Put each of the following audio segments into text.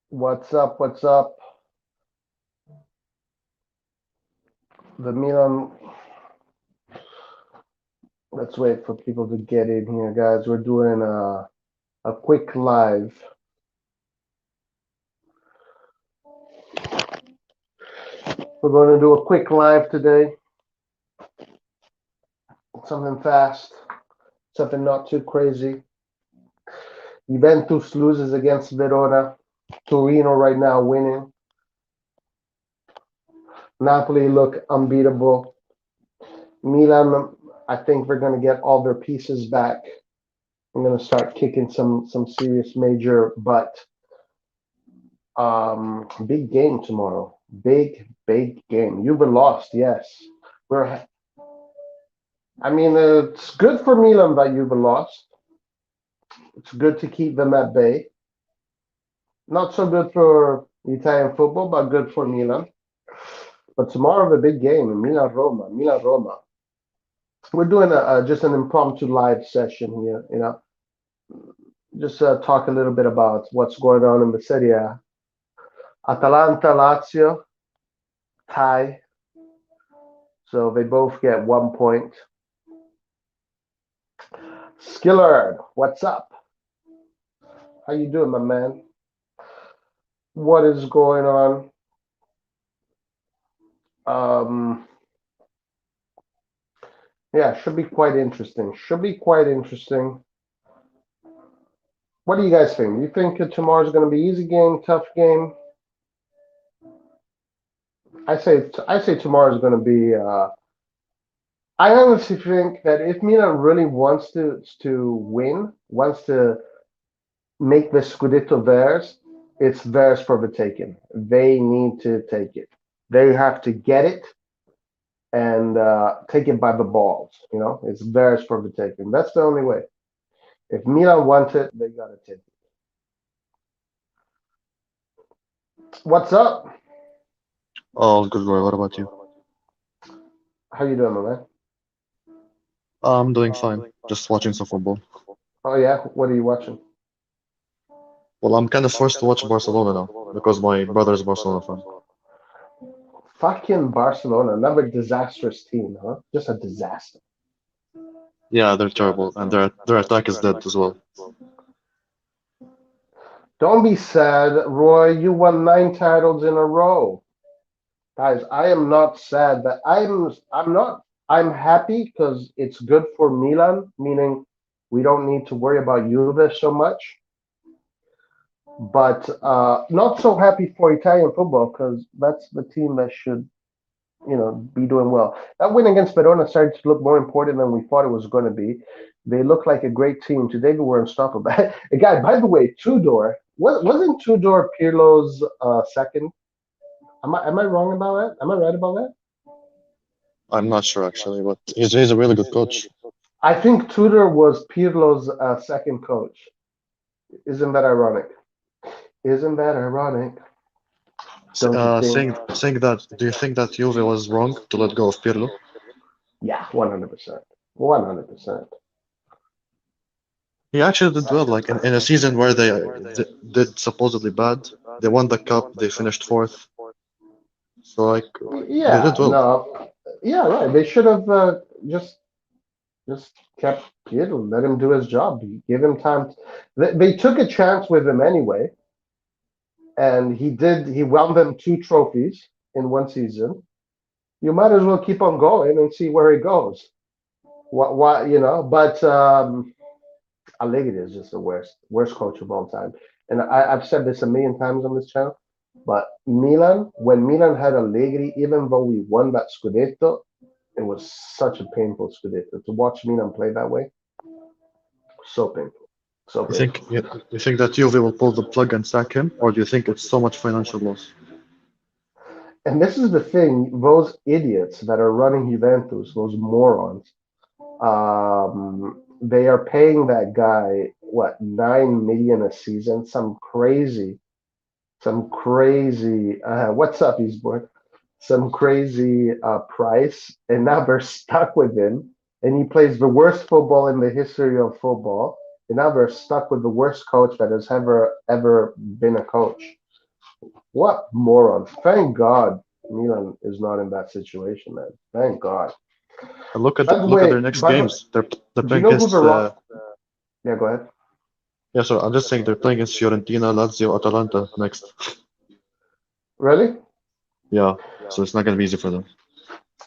What's up? What's up? The Milan. Let's wait for people to get in here, guys. We're doing a quick live. We're going to do a quick live today. Something fast, something not too crazy. Juventus loses against Verona. Torino right now winning. Napoli look unbeatable. Milan, I think we're going to get all their pieces back. I'm going to start kicking some serious major butt. Big game tomorrow. Big game. You've been lost, yes. We're. I mean, it's good for Milan that you've been lost. It's good to keep them at bay. Not so good for Italian football, but good for Milan. But tomorrow the big game, Milan Roma. Milan Roma. We're doing just an impromptu live session here. Just talk a little bit about what's going on in the Serie A. Atalanta, Lazio, tie. So they both get 1 point. Skillard, what's up? How you doing, my man? What is going on? Yeah, should be quite interesting. Should be quite interesting. What do you guys think? Do you think tomorrow's going to be easy game, tough game? I say tomorrow's going to be. I honestly think that if Milan really wants to win, wants to make the Scudetto theirs, it's theirs for the taking. They need to take it. They have to get it and take it by the balls. It's theirs for the taking. That's the only way. If Milan wants it, they gotta take it. What's up? Oh, good boy. What about you? How you doing, my man? I'm doing fine. Just watching some football. Oh yeah, what are you watching? Well, I'm kind of forced to watch Barcelona now because my brother is a Barcelona fan. Fucking Barcelona, another disastrous team, huh? Just a disaster. Yeah, they're terrible, and their attack is dead as well. Don't be sad, Roy. You won 9 titles in a row. Guys, I am not sad, but I'm not I'm happy because it's good for Milan, meaning we don't need to worry about Juve so much. But not so happy for Italian football because that's the team that should, be doing well. That win against Verona started to look more important than we thought it was going to be. They look like a great team. Today they were unstoppable. A guy, by the way, Tudor wasn't Tudor Pirlo's second. Am I wrong about that? Am I right about that? I'm not sure actually, but he's a really good coach. I think Tudor was Pirlo's second coach. Isn't that ironic? Isn't that ironic? Don't you think? Saying that, do you think that Juve was wrong to let go of Pirlo? Yeah, 100%. 100%. He actually did well. Like in a season where they did supposedly bad, they won the cup. They finished fourth. So like they did Yeah, well. no. Yeah, right. They should have just kept Pietro, let him do his job. Give him time. They took a chance with him anyway, and he did. He won them 2 trophies in one season. You might as well keep on going and see where it goes. What But Allegri is just the worst coach of all time. And I've said this a million times on this channel. But Milan, when Milan had Allegri, even though we won that Scudetto, it was such a painful Scudetto. To watch Milan play that way, so painful. So You think painful. you think that Juve will pull the plug and sack him, or do you think it's so much financial loss? And this is the thing, those idiots that are running Juventus, those morons, they are paying that guy, what, 9 million a season? Some crazy, what's up, Eastbourne? Some crazy price, and now they're stuck with him. and he plays the worst football in the history of football. And now they're stuck with the worst coach that has ever been a coach. What morons! Thank God Milan is not in that situation, man. Thank God. And look at By the look at their way, next games. They're do you playing know who the against. rock? Yeah, go ahead. Yeah, so I'm just saying they're playing against Fiorentina, Lazio, Atalanta next. Really? Yeah, so it's not gonna be easy for them.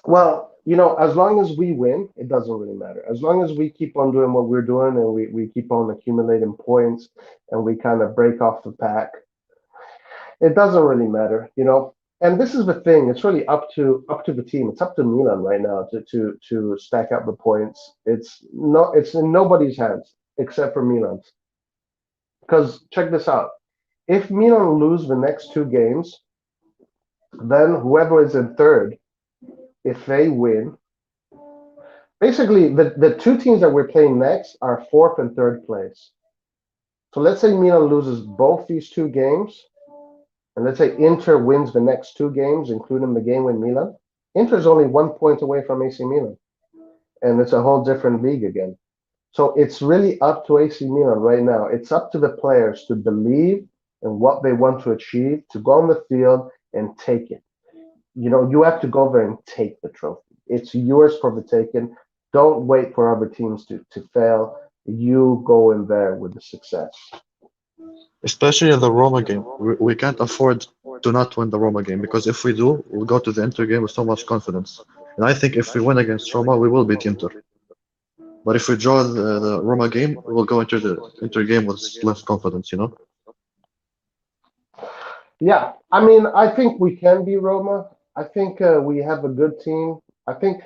Well, as long as we win, it doesn't really matter. As long as we keep on doing what we're doing and we keep on accumulating points and we kind of break off the pack, it doesn't really matter. And this is the thing, it's really up to the team. It's up to Milan right now to stack up the points. It's in nobody's hands except for Milan's. Because check this out. If Milan lose the next two games, then whoever is in third, if they win, basically the two teams that we're playing next are fourth and third place. So let's say Milan loses both these two games, and let's say Inter wins the next two games, including the game with Milan. Inter's only 1 point away from AC Milan, and it's a whole different league again. So it's really up to AC Milan right now. It's up to the players to believe in what they want to achieve, to go on the field and take it. You have to go there and take the trophy. It's yours for the taking. Don't wait for other teams to fail. You go in there with the success. Especially in the Roma game. We can't afford to not win the Roma game because if we do, we'll go to the Inter game with so much confidence. And I think if we win against Roma, we will beat Inter. But if we draw the Roma game, we will go into the Inter game with less confidence, you know? Yeah, I mean, I think we can be Roma. I think we have a good team. I think,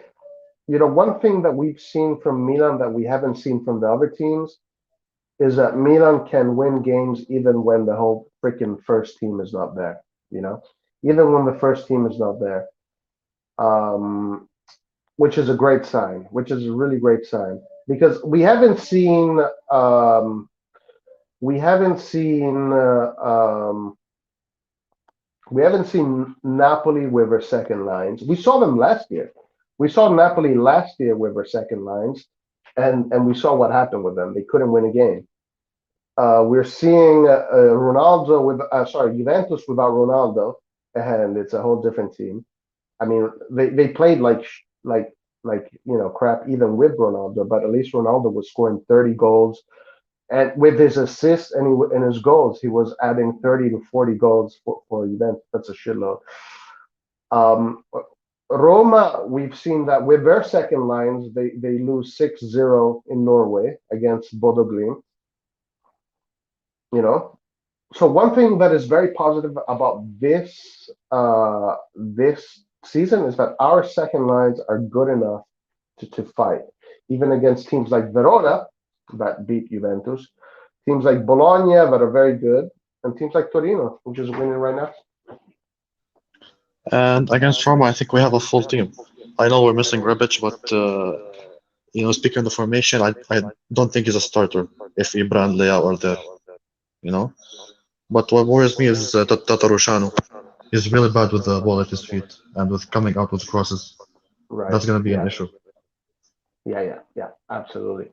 one thing that we've seen from Milan that we haven't seen from the other teams is that Milan can win games even when the whole freaking first team is not there, you know? Even when the first team is not there. Um, which is a great sign, which is a really great sign. Because we haven't seen we haven't seen Napoli with their second lines. We saw them last year. We saw Napoli last year with their second lines, and we saw what happened with them. They couldn't win a game. We're seeing Ronaldo with sorry Juventus without Ronaldo, and it's a whole different team. I mean, they played like crap even with Ronaldo, but at least Ronaldo was scoring 30 goals, and with his assists and his goals, he was adding 30 to 40 goals for Juventus. That's a shitload. Um, Roma, we've seen that with their second lines, they lose 6-0 in Norway against Bodo Glimt, you know. So one thing that is very positive about this season is that our second lines are good enough to fight, even against teams like Verona that beat Juventus, teams like Bologna that are very good, and teams like Torino, which is winning right now. And against Roma, I think we have a full team. I know we're missing Rebic, but speaking of the formation, I don't think he's a starter if Ibra and Leao are there, you know. But what worries me is Tatarusanu. He's really bad with the ball at his feet and with coming out with crosses. Right. That's gonna be an Yeah. issue. Yeah. Absolutely.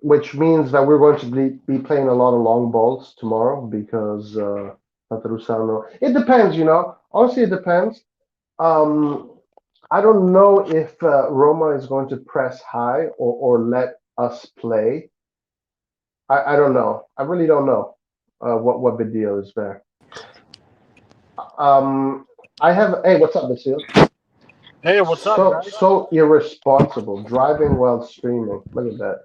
Which means that we're going to be playing a lot of long balls tomorrow because Tatarusano. It depends. Honestly, it depends. Um, I don't know if Roma is going to press high or let us play. I don't know. I really don't know what the deal is there. Um, I have. Hey, what's up, Basil? Hey, what's up, guys? So irresponsible, driving while streaming. Look at that.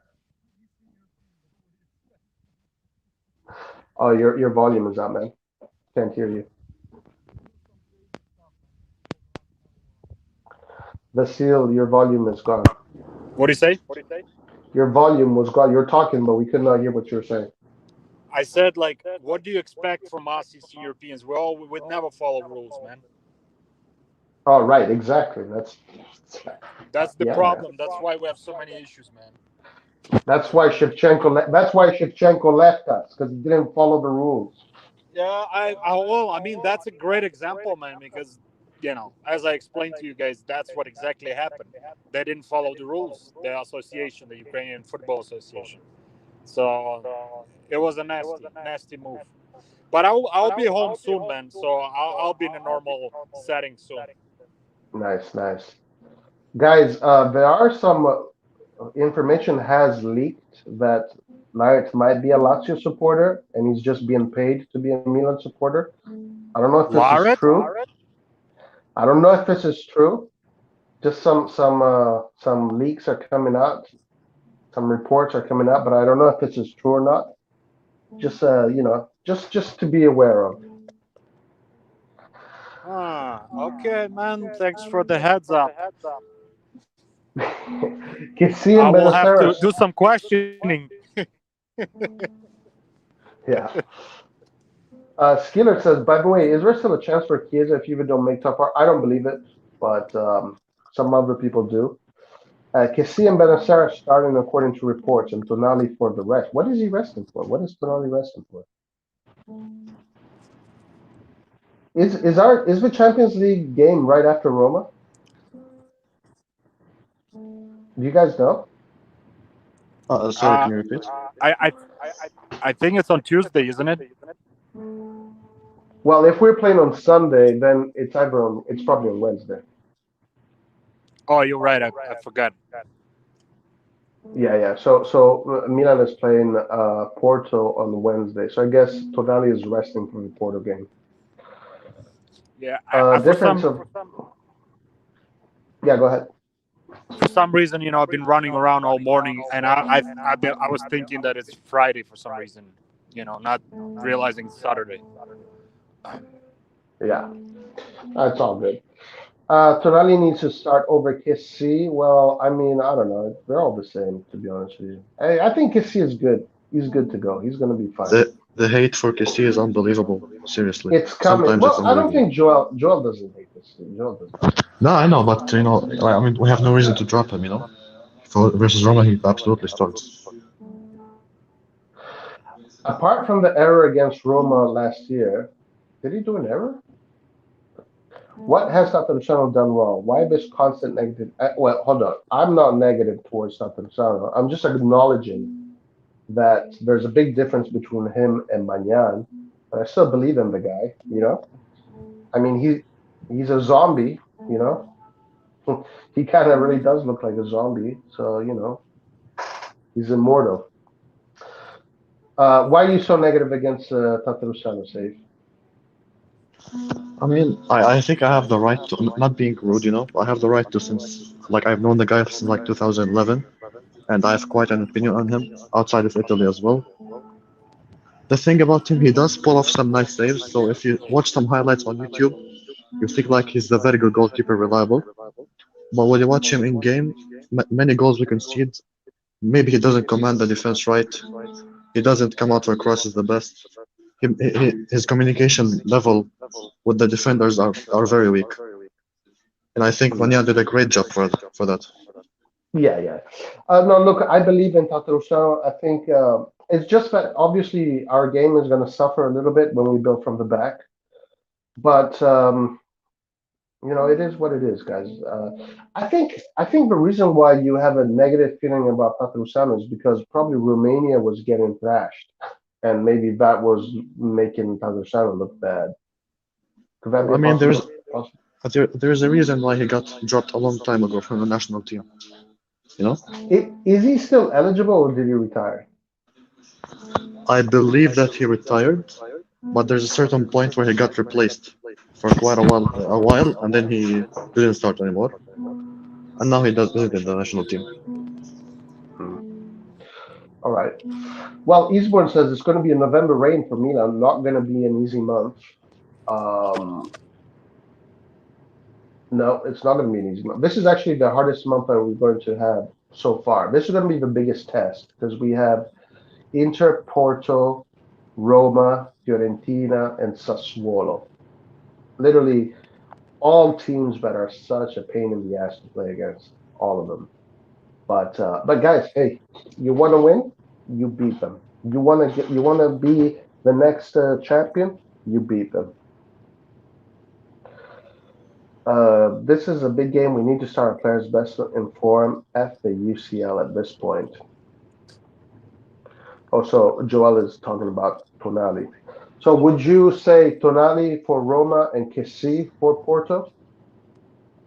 Oh, your volume is up, man. Can't hear you. Vasil, your volume is gone. What do you say? Your volume was gone. You're talking, but we could not hear what you were saying. I said, like, what do you expect from us, Eastern Europeans? We would never follow rules, man. Oh, right, exactly. That's the Yeah, man. problem. That's why we have so many issues, man. That's why Shevchenko left us because he didn't follow the rules. Yeah, well, I mean, that's a great example, man, because as I explained to you guys, that's what exactly happened. They didn't follow the rules, the association, the Ukrainian Football Association. So it was a nasty move. But I'll be home soon, man. So I'll be in a normal setting soon. Nice, nice. Guys, there are some information has leaked that Knight might be a Lazio supporter and he's just being paid to be a Milan supporter. I don't know if this is Laret? true. I don't know if this is true. Just some leaks are coming out, some reports are coming out, but I don't know if this is true or not. Just just to be aware of. Ah, okay, man. Thanks for the heads up. Kessie I and will have to Benaceres. do some questioning. Yeah. Skiller says, by the way, is there still a chance for Chiesa if Juve don't make top four? I don't believe it, but some other people do. Kessie and Benacer starting according to reports, and Tonali for the rest. What is he resting for? What is Tonali resting for? Is the Champions League game right after Roma? Do you guys know? Sorry, Uh, can you repeat? I, I I think it's on Tuesday, isn't it? Well, if we're playing on Sunday, then it's probably on Wednesday. Oh, you're right. I forgot. Yeah, yeah. So Milan is playing Porto on Wednesday. So I guess Tonali is resting from the Porto game. Yeah, I Difference of yeah. Go ahead. for some reason, I've been running around all morning, and I was thinking that it's Friday for some reason. Not realizing it's Saturday. Yeah, that's all good. Tonali needs to start over Kissi. Well, I mean, I don't know. They're all the same, to be honest with you. I think Kissi is good. He's good to go. He's going to be fine. The hate for Kessie is unbelievable. Seriously, It's coming. sometimes it's Well, I don't unbelievable. think Joel doesn't hate Kissi. Joel doesn't. No, I know, but I mean, we have no reason to drop him. For versus Roma, he absolutely starts. Apart from the error against Roma last year, did he do an error? What has Tatarusano done wrong? Why this constant negative? Well, hold on. I'm not negative towards Tatarusano. I'm just acknowledging that there's a big difference between him and Manyan, but I still believe in the guy. I mean, he's a zombie. You know, he kind of really does look like a zombie. So he's immortal. Why are you so negative against Tatarusano, Safe? I mean, I think I have the right to, not being rude, I have the right to, since, like, I've known the guy since, like, 2011, and I have quite an opinion on him outside of Italy as well. The thing about him, he does pull off some nice saves, so if you watch some highlights on YouTube, you think like he's a very good goalkeeper, reliable. But when you watch him in game, many goals we concede, maybe he doesn't command the defense right. He doesn't come out for crosses the best. His communication level with the defenders are very weak. And I think Manyan did a great job for that. Yeah, yeah. No, look, I believe in Tatarusano. I think it's just that obviously our game is going to suffer a little bit when we build from the back. But it is what it is, guys. I think the reason why you have a negative feeling about Tatarusano is because probably Romania was getting thrashed, and maybe that was making Tatarusano look bad. Could that be I a mean, possible? there's a reason why he got dropped a long time ago from the national team. You know, Is he still eligible or did he retire? I believe that he retired, but there's a certain point where he got replaced for quite a while, and then he didn't start anymore, and now he does visit the national team. Hmm. All right. Well, Eastbourne says it's going to be a November rain for Milan. Not going to be an easy month. Um, no, it's not going to be an easy month. This is actually the hardest month that we're going to have so far. This is going to be the biggest test because we have Inter, Porto, Roma, Fiorentina, and Sassuolo. Literally all teams that are such a pain in the ass to play against. All of them. But guys, hey, you want to win? You beat them. You want to be the next champion? You beat them. This is a big game. We need to start our players best informed. F the UCL at this point. Also, Joel is talking about Tonali. So would you say Tonali for Roma and Kessie for Porto?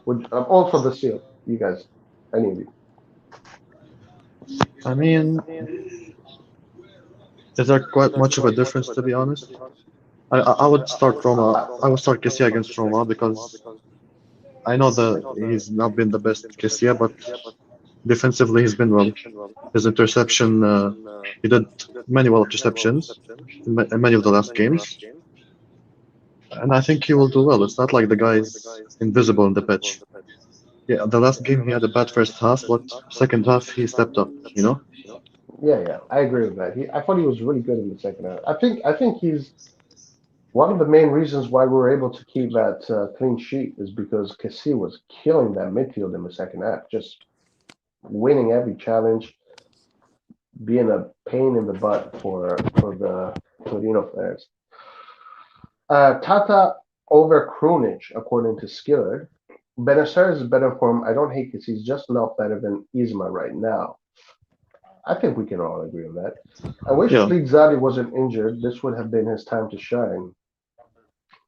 Would also the seal? You guys, any of you? I mean, is there quite much of a difference to be honest? I would start Roma. I would start Kessie against Roma because I know that he's not been the best Kessie, but defensively he's been well. His interception, he did many well interceptions in many of the last games, and I think he will do well. It's not like the guy's invisible in the pitch. Yeah, the last game he had a bad first half, but second half he stepped up. You know. Yeah, yeah, I agree with that. I thought he was really good in the second half. I think he's one of the main reasons why we were able to keep that clean sheet is because Kessie was killing that midfield in the second half, just winning every challenge, being a pain in the butt for the Torino players. Tata over Krunic, according to Skilled. Benacer is better for him. I don't hate this. He's just not better than Isma right now. I think we can all agree on that. I wish Yeah, Plizzati wasn't injured. This would have been his time to shine.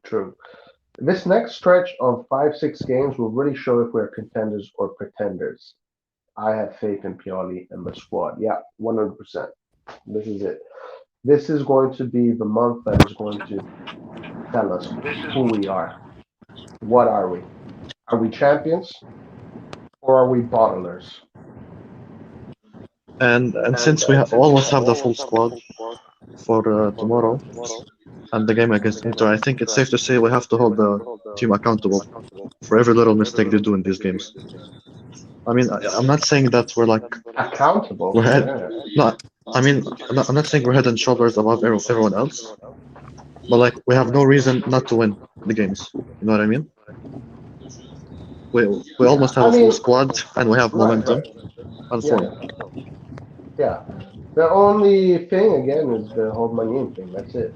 True. This next stretch of 5, 6 games will really show if we're contenders or pretenders. I have faith in Pioli and the squad. Yeah, 100%. This is it. This is going to be the month that is going to tell us who we are. What are we? Are we champions or are we bottlers? and since we almost have the full squad for tomorrow and the game against Inter, I think it's safe to say we have to hold the team accountable for every little mistake they do in these games. I mean, I'm not saying that we're like Accountable. we're head. Yeah. No, I mean, I'm not saying we're head and shoulders above everyone else, but like we have no reason not to win the games. You know what I mean? We Yeah. almost have I a full mean, squad and we have right, momentum right. and Yeah, form. yeah. Yeah. The only thing again is the whole Manin thing. That's it.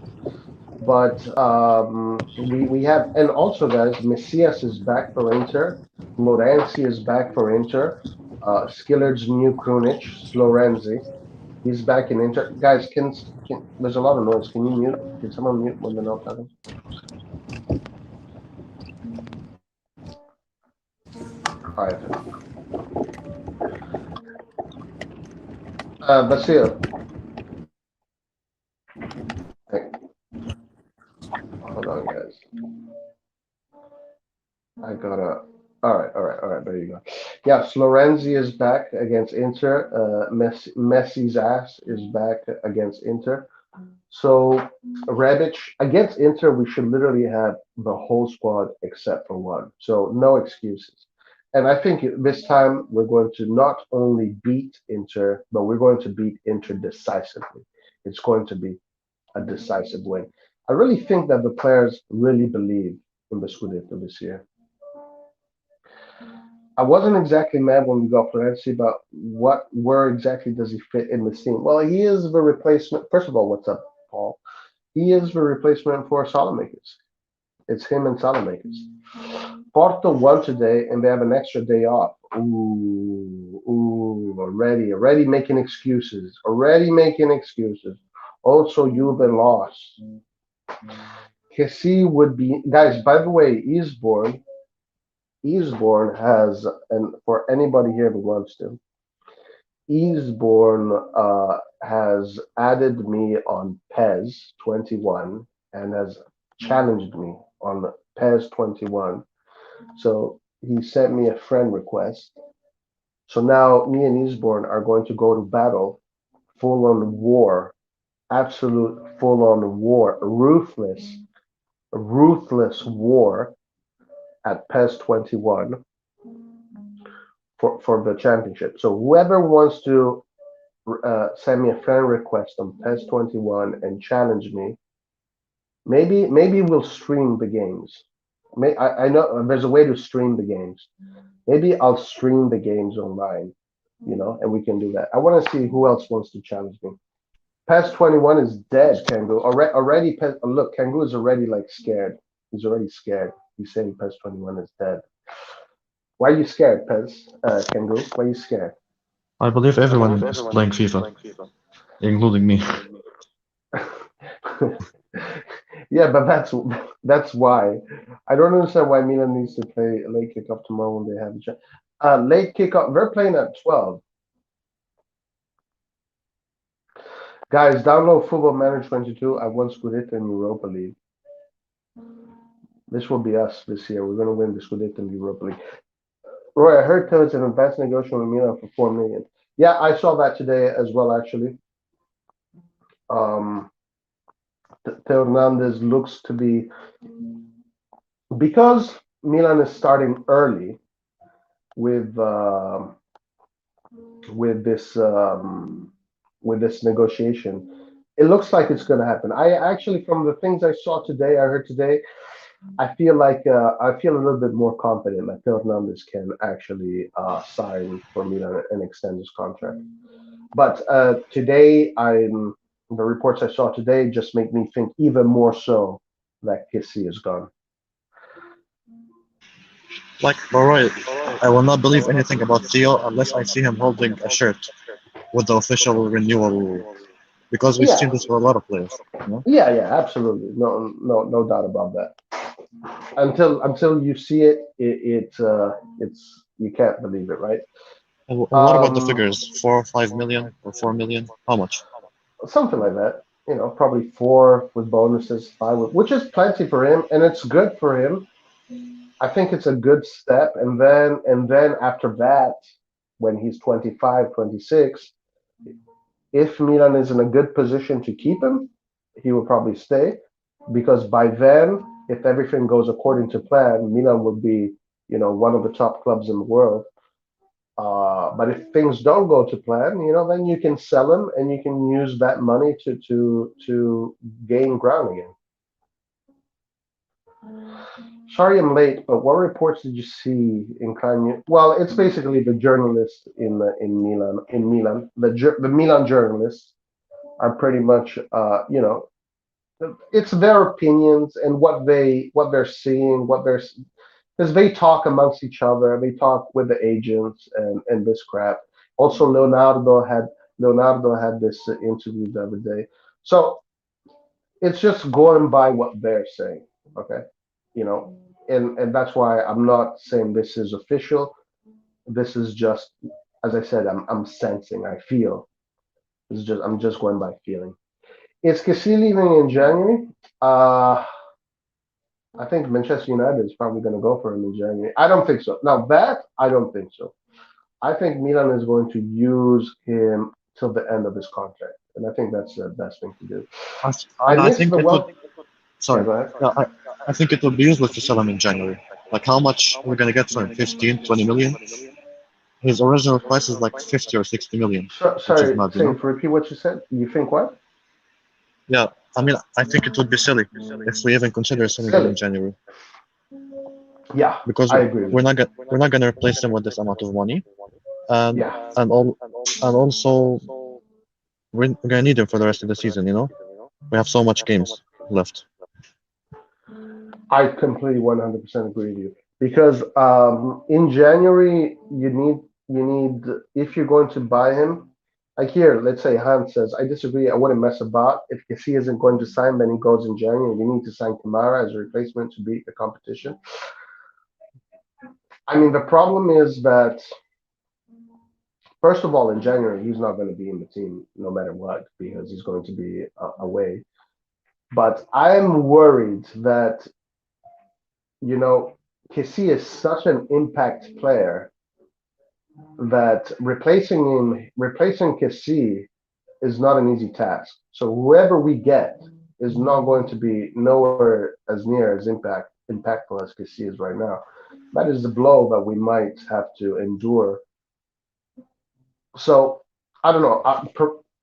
But we have, and also guys, Messias is back for Inter. Lorenzi is back for Inter. Skillard's new Krunic, Lorenzi. He's back in Inter. Guys, can there's a lot of noise. Can you mute? Can someone mute when they're not talking? All right. Basil. Hey, hold on, guys. I gotta. All right, all right, all right. There you go. Yes, Lorenzi is back against Inter. Messi's ass is back against Inter. So Rebic against Inter, we should literally have the whole squad except for one. So no excuses. And I think this time we're going to not only beat Inter, but we're going to beat Inter decisively. It's going to be a decisive win. I really think that the players really believe in the Scudetto this year. I wasn't exactly mad when we got Florenzi, but where exactly does he fit in the team? Well, he is the replacement. First of all, what's up, Paul? He is the replacement for Salamakers. It's him and Salamakers. Porto won today, and they have an extra day off. Already making excuses. Already making excuses. Also, you've been lost. Kessie would be, guys. By the way, Eastbourne has, and for anybody here who wants to, Eastbourne has added me on Pez 21 and has challenged me on Pez 21. So he sent me a friend request. So now me and Eastbourne are going to go to battle, full on war, absolute full on war, ruthless war at Pez 21 for the championship. So whoever wants to send me a friend request on PES 21 and challenge me. Maybe we'll stream the games. I know there's a way to stream the games. Maybe I'll stream the games online, and we can do that. I want to see who else wants to challenge me. PES 21 is dead, Kangu. Look, Kangu is already like scared. He's already scared. He's saying PES 21 is dead. Why are you scared, Pez? Kangaroo? Why are you scared? I believe everyone is playing FIFA, including me. Yeah, but that's why. I don't understand why Milan needs to play late kickoff tomorrow when they have a chance. Late kickoff. They're playing at 12. Guys, download Football Manager 22. I won Scudetto in Europa League. This will be us this year. We're going to win the Scudetto in Europa League. Roy, I heard Tevez an advanced negotiation with Milan for 4 million. Yeah, I saw that today as well, actually. Um, Theo Hernandez looks to be, because Milan is starting early with uh, with this um, with this negotiation. It looks like it's going to happen. I actually, from the things I saw today, I heard today, I feel a little bit more confident that Theo Hernandez can actually sign for Milan and extend his contract. But today, the reports I saw today just make me think even more so that Kissy is gone. Like, alright, I will not believe anything about Theo unless I see him holding a shirt with the official renewal, because we've seen Yeah, this for a lot of players. You know, yeah, absolutely. No doubt about that. Until you see it, it's you can't believe it, right? and what about the Um, figures? 4 or 5 million or 4 million? How much? Something like that. Probably 4 with bonuses, 5 which is plenty for him, and it's good for him. I think it's a good step, and then after that, when he's 25, 26, if Milan is in a good position to keep him, he will probably stay, because by then, if everything goes according to plan, Milan will be, one of the top clubs in the world. But if things don't go to plan, then you can sell him and you can use that money to gain ground again. Sorry I'm late, but what reports did you see in Kanye? Well, it's basically the journalists in Milan. The Milan journalists are pretty much, it's their opinions and what they're seeing, because they talk amongst each other, they talk with the agents and this crap. Also, Leonardo had this interview the other day, so it's just going by what they're saying. Okay, you know, and that's why I'm not saying this is official. This is just, as I said, I'm sensing, I feel. I'm just going by feeling. Is Kessie leaving in January? Uh, I think Manchester United is probably going to go for him in January. I don't think so. Now that I don't think so. I think Milan is going to use him till the end of his contract, and I think that's the best thing to do. I, I I missed think the it would. one. Yeah, Sorry. go ahead. Yeah, I think it would be useless to sell him in January. Like, how much are we gonna get for him? 15, 20 million? His original price is like 50 or 60 million, which is Sorry, mad, you know? Saint, repeat what you said. You think what? Yeah, I mean, I think it would be silly if we even consider selling him in Silly. January, Yeah, because I agree with you. we're not gonna replace him with this amount of money, and Yeah, and all and also we're gonna need him for the rest of the season. You know, we have so much games left. I completely 100% agree with you, because in January you need if you're going to buy him. Like here, let's say Hans says, I disagree. I wouldn't mess about. If Kessie isn't going to sign, then he goes in January. We need to sign Kamara as a replacement to beat the competition. I mean, the problem is that, first of all, in January, he's not going to be in the team no matter what, because he's going to be away. But I'm worried that, you know, Kessie is such an impact player that replacing Kessie is not an easy task. So whoever we get is not going to be nowhere as near as impactful as Kessie is right now. That is the blow that we might have to endure. So I don't know.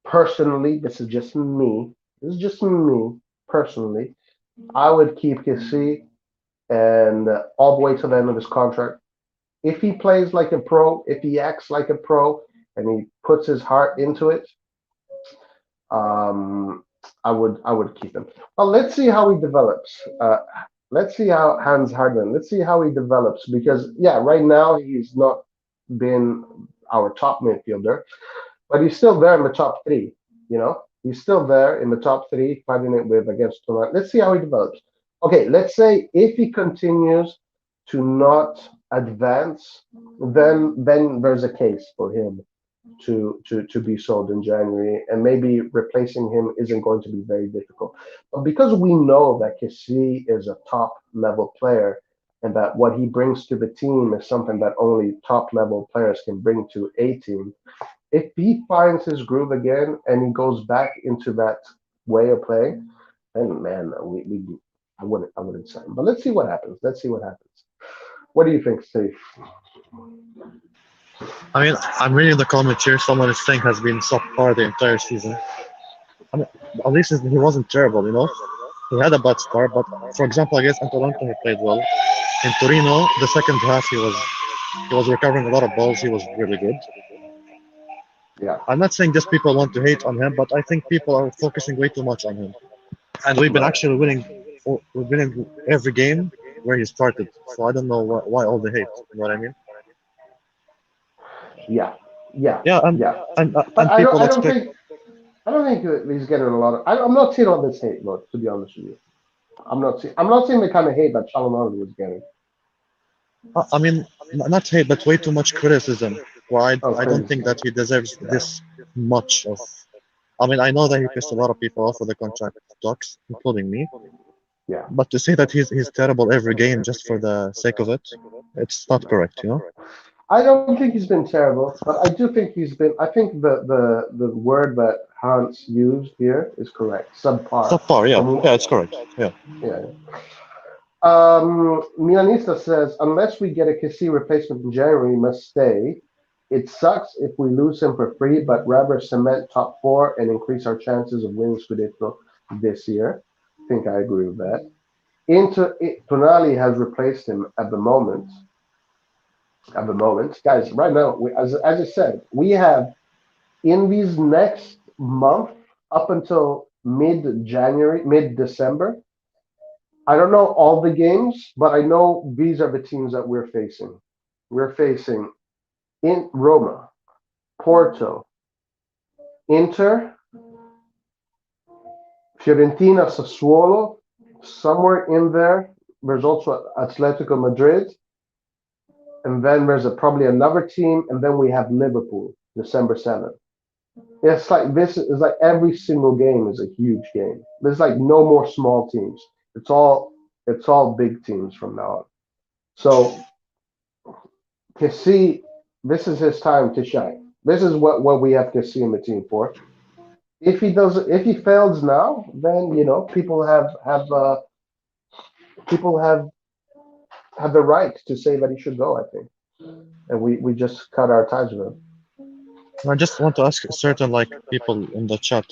Personally, this is just me. This is just me personally. I would keep Kessie and all the way to the end of his contract. If he plays like a pro, if he acts like a pro, and he puts his heart into it, um, I would keep him. Well, let's see how he develops. Let's see how Hans Harden. Let's see how he develops because yeah, right now he's not been our top midfielder, but he's still there in the top three. You know, he's still there in the top three, fighting it with against Toronto. Let's see how he develops. Okay, let's say if he continues to not advance, then there's a case for him to be sold in January, and maybe replacing him isn't going to be very difficult. But because we know that Kessie is a top level player and that what he brings to the team is something that only top level players can bring to a team, if he finds his groove again and he goes back into that way of playing, then man, we I wouldn't sign him. But let's see what happens. Let's see what happens. What do you think, Steve? I mean, I'm reading the comment here. Someone is saying has been subpar the entire season. I mean, at least he wasn't terrible, you know. He had a bad start, but for example, against Atalanta, he played well. In Torino, the second half, he was recovering a lot of balls. He was really good. Yeah, I'm not saying just people want to hate on him, but I think people are focusing way too much on him. And we've been right. actually winning. We've been in every game where he started. So I don't know why all the hate. You know what I mean? Yeah, yeah, Yeah, and yeah. and uh, But and I don't. people I don't expect. think. I don't think that he's getting a lot of. I'm not seeing all this hate, look, to be honest with you. I'm not seeing. I'm not seeing the kind of hate that Chalanoglu was getting. I mean, not hate, but way too much criticism. Well, Oh, I don't think criticism. that he deserves Yeah, this much of. I mean, I know that he pissed a lot of people off with the contract talks, including me. yeah. But to say that he's terrible every game just for the sake of it, it's not correct, you know? I don't think he's been terrible, but I do think he's been. I think the word that Hans used here is correct. Subpar. Subpar, yeah, From yeah, it's correct. Yeah, yeah. Milanista says unless we get a Kessie replacement in January, he must stay. It sucks if we lose him for free, but rather cement top four and increase our chances of winning Scudetto this year. I think I agree with that. Tonali has replaced him at the moment. At the moment, guys, right now, as I said, we have in these next month up until mid January, mid December. I don't know all the games, but I know these are the teams that we're facing. We're facing in Roma, Porto, Inter, Fiorentina, Sassuolo. Somewhere in there, there's also Atletico Madrid, and then there's probably another team, and then we have Liverpool, December 7th. It's like this is like every single game is a huge game. There's like no more small teams. It's all big teams from now on. So Kessie, this is his time to shine. This is what we have Kessie in the team for. If he fails now, then people have the right to say that he should go. I think, and we just cut our ties with him. and I just want to ask certain like people in the chat.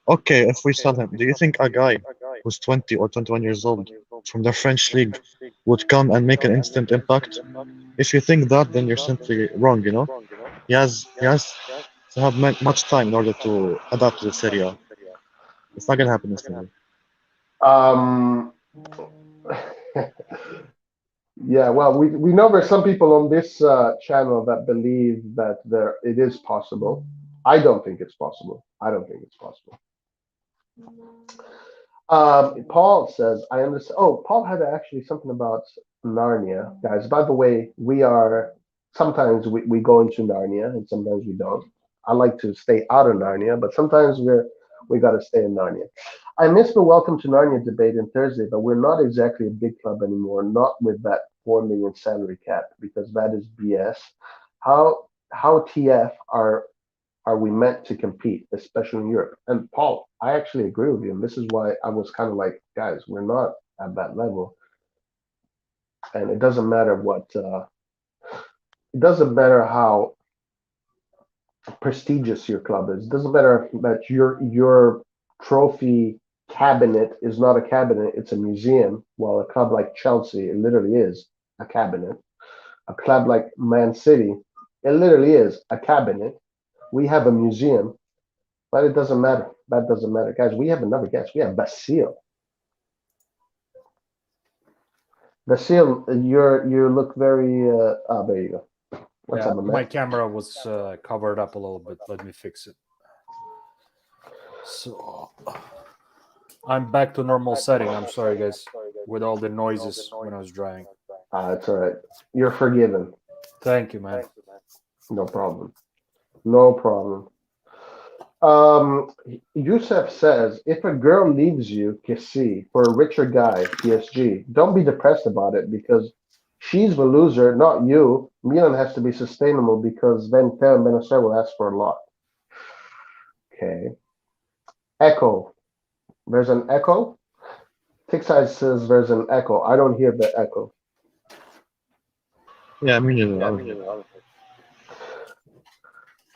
Okay, if we sell him, do you think a guy who's 20 or 21 years old from the French league would come and make an instant impact? If you think that, then you're simply wrong, you know? He has to have much time in order to adapt to the Serie A. It's not gonna happen instantly. Um, yeah, well, we know there's some people on this channel that believe that it is possible. I don't think it's possible. I don't think it's possible. Paul says, I understand. Oh, Paul had actually something about Narnia. Guys, by the way, sometimes we go into Narnia and sometimes we don't. I like to stay out of Narnia, but sometimes we got to stay in Narnia. I missed the Welcome to Narnia debate on Thursday, but we're not exactly a big club anymore, not with that 4 million salary cap, because that is BS. How TF are we meant to compete, especially in Europe? And Paul, I actually agree with you. And this is why I was kind of like, guys, we're not at that level. And it doesn't matter it doesn't matter how prestigious your club is. It doesn't matter that your trophy cabinet is not a cabinet, it's a museum. While a club like Chelsea, it literally is a cabinet. A club like Man City, it literally is a cabinet. We have a museum. But it doesn't matter. That doesn't matter. Guys, we have another guest. We have Basil. Vasil, you look very. There you go. What's Yeah, up, my my man? camera was covered up a little bit. Let me fix it. So I'm back to normal setting. I'm sorry, guys, with all the noises when I was driving. It's all right. You're forgiven. Thank you, man. No problem. No problem. Yusef says, if a girl leaves you, Kessie, for a richer guy, PSG, don't be depressed about it because she's the loser, not you. Milan has to be sustainable because then Theo and Benacer will ask for a lot. Okay. Echo. There's an echo. Tixai says there's an echo. I don't hear the echo. Yeah, I mean, I don't know.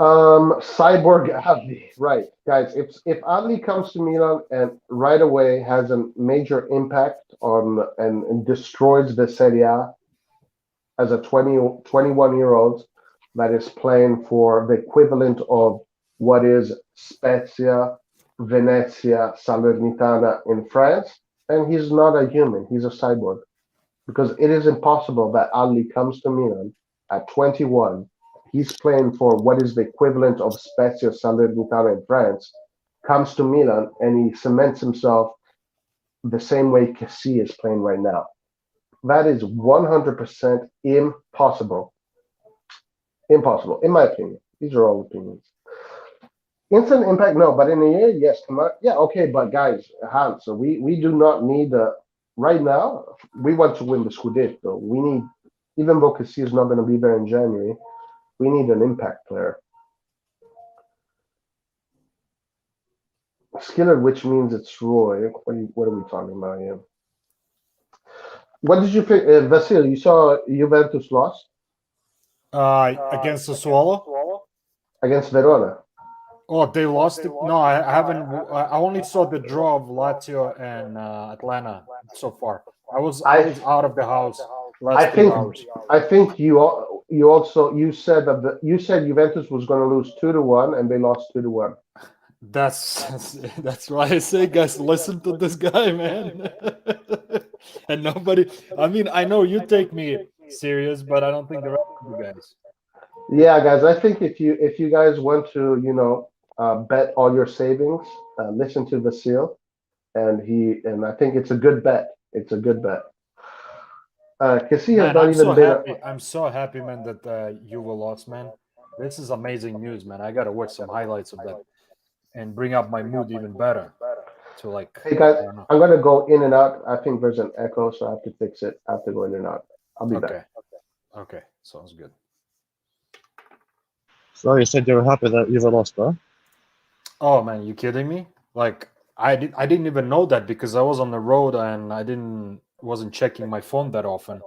Cyborg Ali, right, guys. If Ali comes to Milan and right away has a major impact on and destroys the Serie A as a 21-year-old that is playing for the equivalent of what is Spezia, Venezia, Salernitana in France, and he's not a human. He's a cyborg because it is impossible that Ali comes to Milan at 21. He's playing for what is the equivalent of Spezia Salernitana in France, comes to Milan and he cements himself the same way Kessie is playing right now. That is 100% impossible. Impossible, in my opinion. These are all opinions. Instant impact, no, but in a year, yes. Come on, yeah, okay, but guys, Hans, so we do not need right now. We want to win the Scudetto. We need, even though Kessie is not going to be there in January, we need an impact player. Skiller, which means it's Roy. What are we talking about here? What did you pick, Vasil? You saw Juventus lost Against the Swallow. against Verona. Oh, they lost it. No, I haven't. I only saw the draw of Lazio and Atlanta so far. I was out of the house I last few think hours. I think you also you said that you said Juventus was going to lose 2-1 and they lost 2-1. That's why I say, guys, listen to this guy, man. And nobody. I mean, I know you take me serious, but I don't think the rest of you guys. Yeah, guys, I think if you guys want to bet all your savings, listen to Vasil and I think it's a good bet. It's a good bet. Kessie has Man, not I'm so even been. happy. I'm so happy, man, that you were lost, man. This is amazing news, man. I gotta watch some highlights of that and bring up my mood even better. To like, Hey guys, I don't know. I'm gonna go in and out. I think there's an echo, so I have to fix it. I have to go in and out. I'll be Okay, back. okay, sounds good. So you said you were happy that you were lost, huh? Oh man, you kidding me? Like I didn't even know that because I was on the road and wasn't checking my phone that often.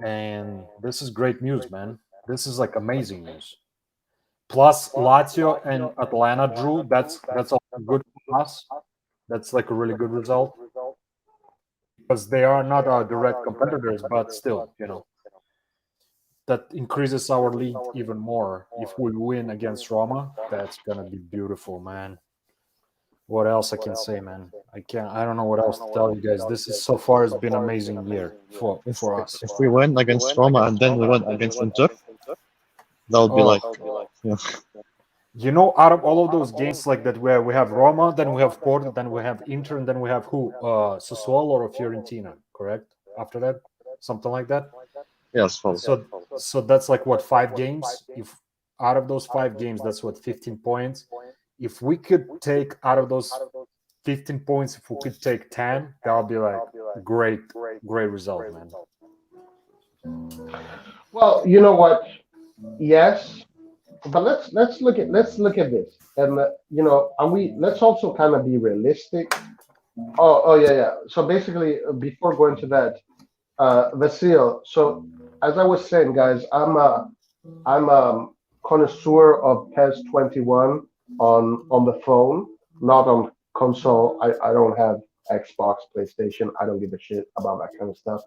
And this is great news, man. This is like amazing news. Plus Lazio and Atlanta drew. That's also good for us. That's like a really good result because they are not our direct competitors, but still, that increases our lead even more. If we win against Roma, that's gonna be beautiful, man. What else I can say, man? I don't know what else to tell you guys. This is so far has been amazing year If for us. if we win against Roma and then we win against Inter, that would be Oh, like, yeah, out of all of those games like that, where we have Roma, then we have Porto, then we have Inter, and then we have who? Sassuolo or Fiorentina, correct? After that, something like that. yes, follow. So, so that's like what, 5 games? If out of those 5 games, that's what, 15 points. If we could take out of those 15 points, if we could take 10, that would be like great, great result, man. Well, you know what? Yes, but let's look at this, and and let's also kind of be realistic. Oh yeah, yeah. So basically, before going to that, Vasil. So as I was saying, guys, I'm a connoisseur of PES 21 on the phone, not on console. I don't have Xbox, PlayStation. I don't give a shit about that kind of stuff.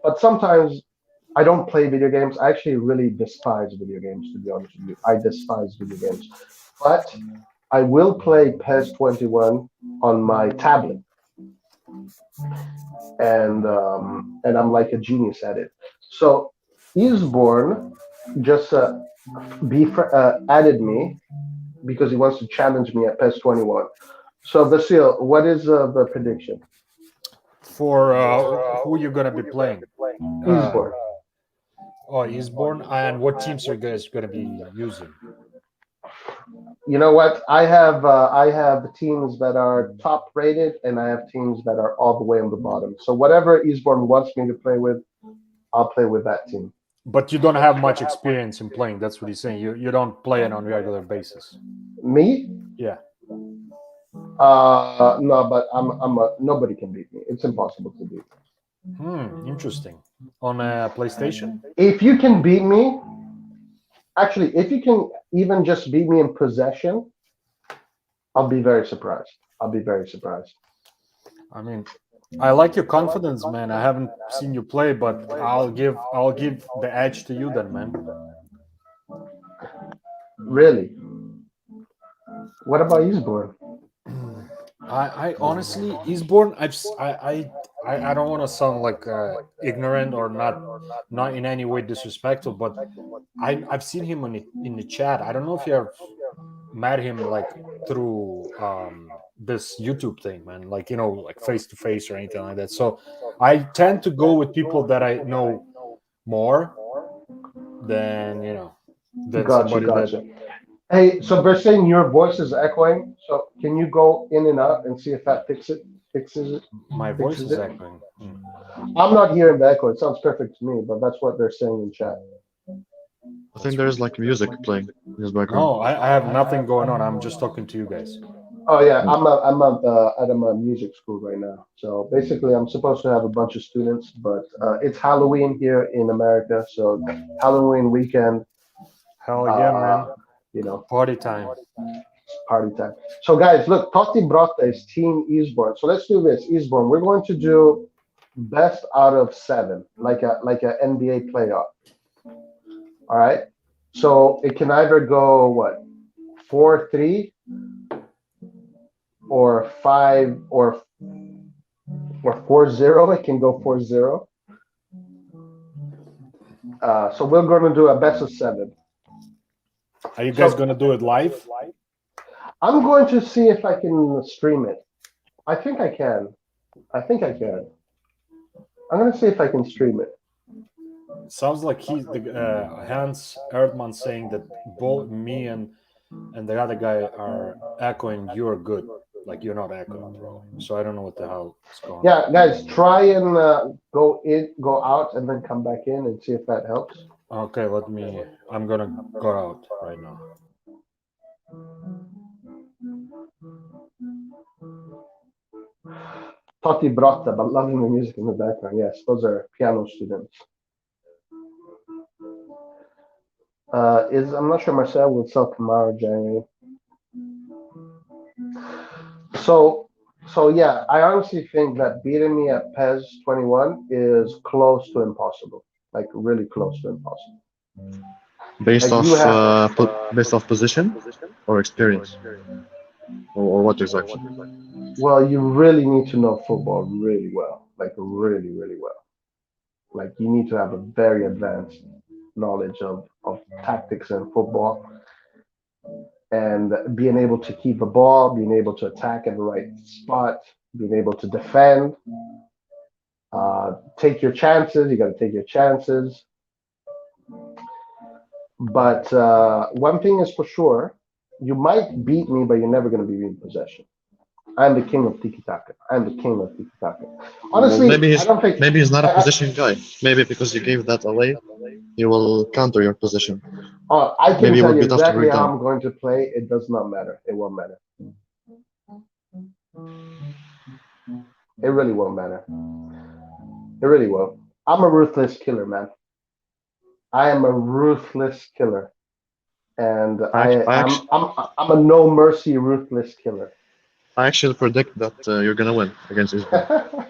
But sometimes I don't play video games. I actually really despise video games, to be honest with you. I despise video games. But I will play PES 21 on my tablet. and I'm like a genius at it. So Eastbourne just added me because he wants to challenge me at PES 21. So Vasil, what is the prediction? For who you're gonna be playing? Uh, Eastbourne. oh, Eastbourne, and what teams are you guys gonna be using? You know what? I have teams that are top rated, and I have teams that are all the way on the bottom. So whatever Eastbourne wants me to play with, I'll play with that team. But you don't have much experience in playing. That's what he's saying. You don't play it on a regular basis. Me? Yeah. No, but nobody can beat me. It's impossible to beat. Interesting. On a PlayStation? If you can beat me, actually, if you can even just beat me in possession, I'll be very surprised. I'll be very surprised. I mean, I like your confidence, man. I haven't seen you play, but I'll give the edge to you then, man. Really? What about Eastbourne? I honestly, Eastbourne, I don't want to sound like ignorant or not in any way disrespectful, but I've seen him in the chat. I don't know if you have met him like through this YouTube thing, man, like like face to face or anything like that. So I tend to go with people that I know more than than Gotcha, somebody that. gotcha. Hey, so they're saying your voice is echoing. So can you go in and out and see if that fixes it? My voice Fixes is it? echoing. I'm not hearing the echo. It sounds perfect to me, but that's what they're saying in chat. I think there is like music playing in his background. No, I have nothing going on. I'm just talking to you guys. Oh yeah, at a music school right now. So basically, I'm supposed to have a bunch of students, but it's Halloween here in America, so Halloween weekend, Hell yeah, uh, man. you know, Party time. party time. So guys, look, Totti Brotta is Team Eastbourne. So let's do this, Eastbourne. We're going to do best out of seven, like a NBA playoff. All right. So it can either go what 4-3 or 4-0. It can go 4-0. So we're going to do a best of seven. Are you guys So gonna do it live? I'm going to see if I can stream it. I think I can. I think I can. I'm going to see if I can stream it. Sounds like he's the Hans Erdmann saying that both me and the other guy are echoing. You're good, like you're not echoing, bro. So I don't know what the hell is going on. Yeah, guys, try and go out, and then come back in and see if that helps. Okay, let me. I'm gonna go out right now. Totti Brotta, but loving the music in the background. Yes, those are piano students. Is I'm not sure Marcel will sell tomorrow, January. So, so yeah, I honestly think that beating me at PES 21 is close to impossible. Like really close to impossible. Based Like you off have, based off position or experience or what exactly? well, you really need to know football really well, like really, really well. Like you need to have a very advanced knowledge of tactics in football and being able to keep the ball, being able to attack at the right spot, being able to defend, take your chances. You got to take your chances. But one thing is for sure, you might beat me, but you're never going to be in possession. I'm the king of tiki taka. I'm the king of tiki taka. Well, Honestly, I don't think. maybe he's not a I, position guy. Maybe because you gave that away, he will counter your position. I can Maybe it tell would you be tough to exactly break how down. I'm going to play. It does not matter. It won't matter. It really won't matter. It really won't. I'm a ruthless killer, man. I am a ruthless killer, and I actually I'm a no mercy ruthless killer. I actually predict that you're gonna win against Eastbourne.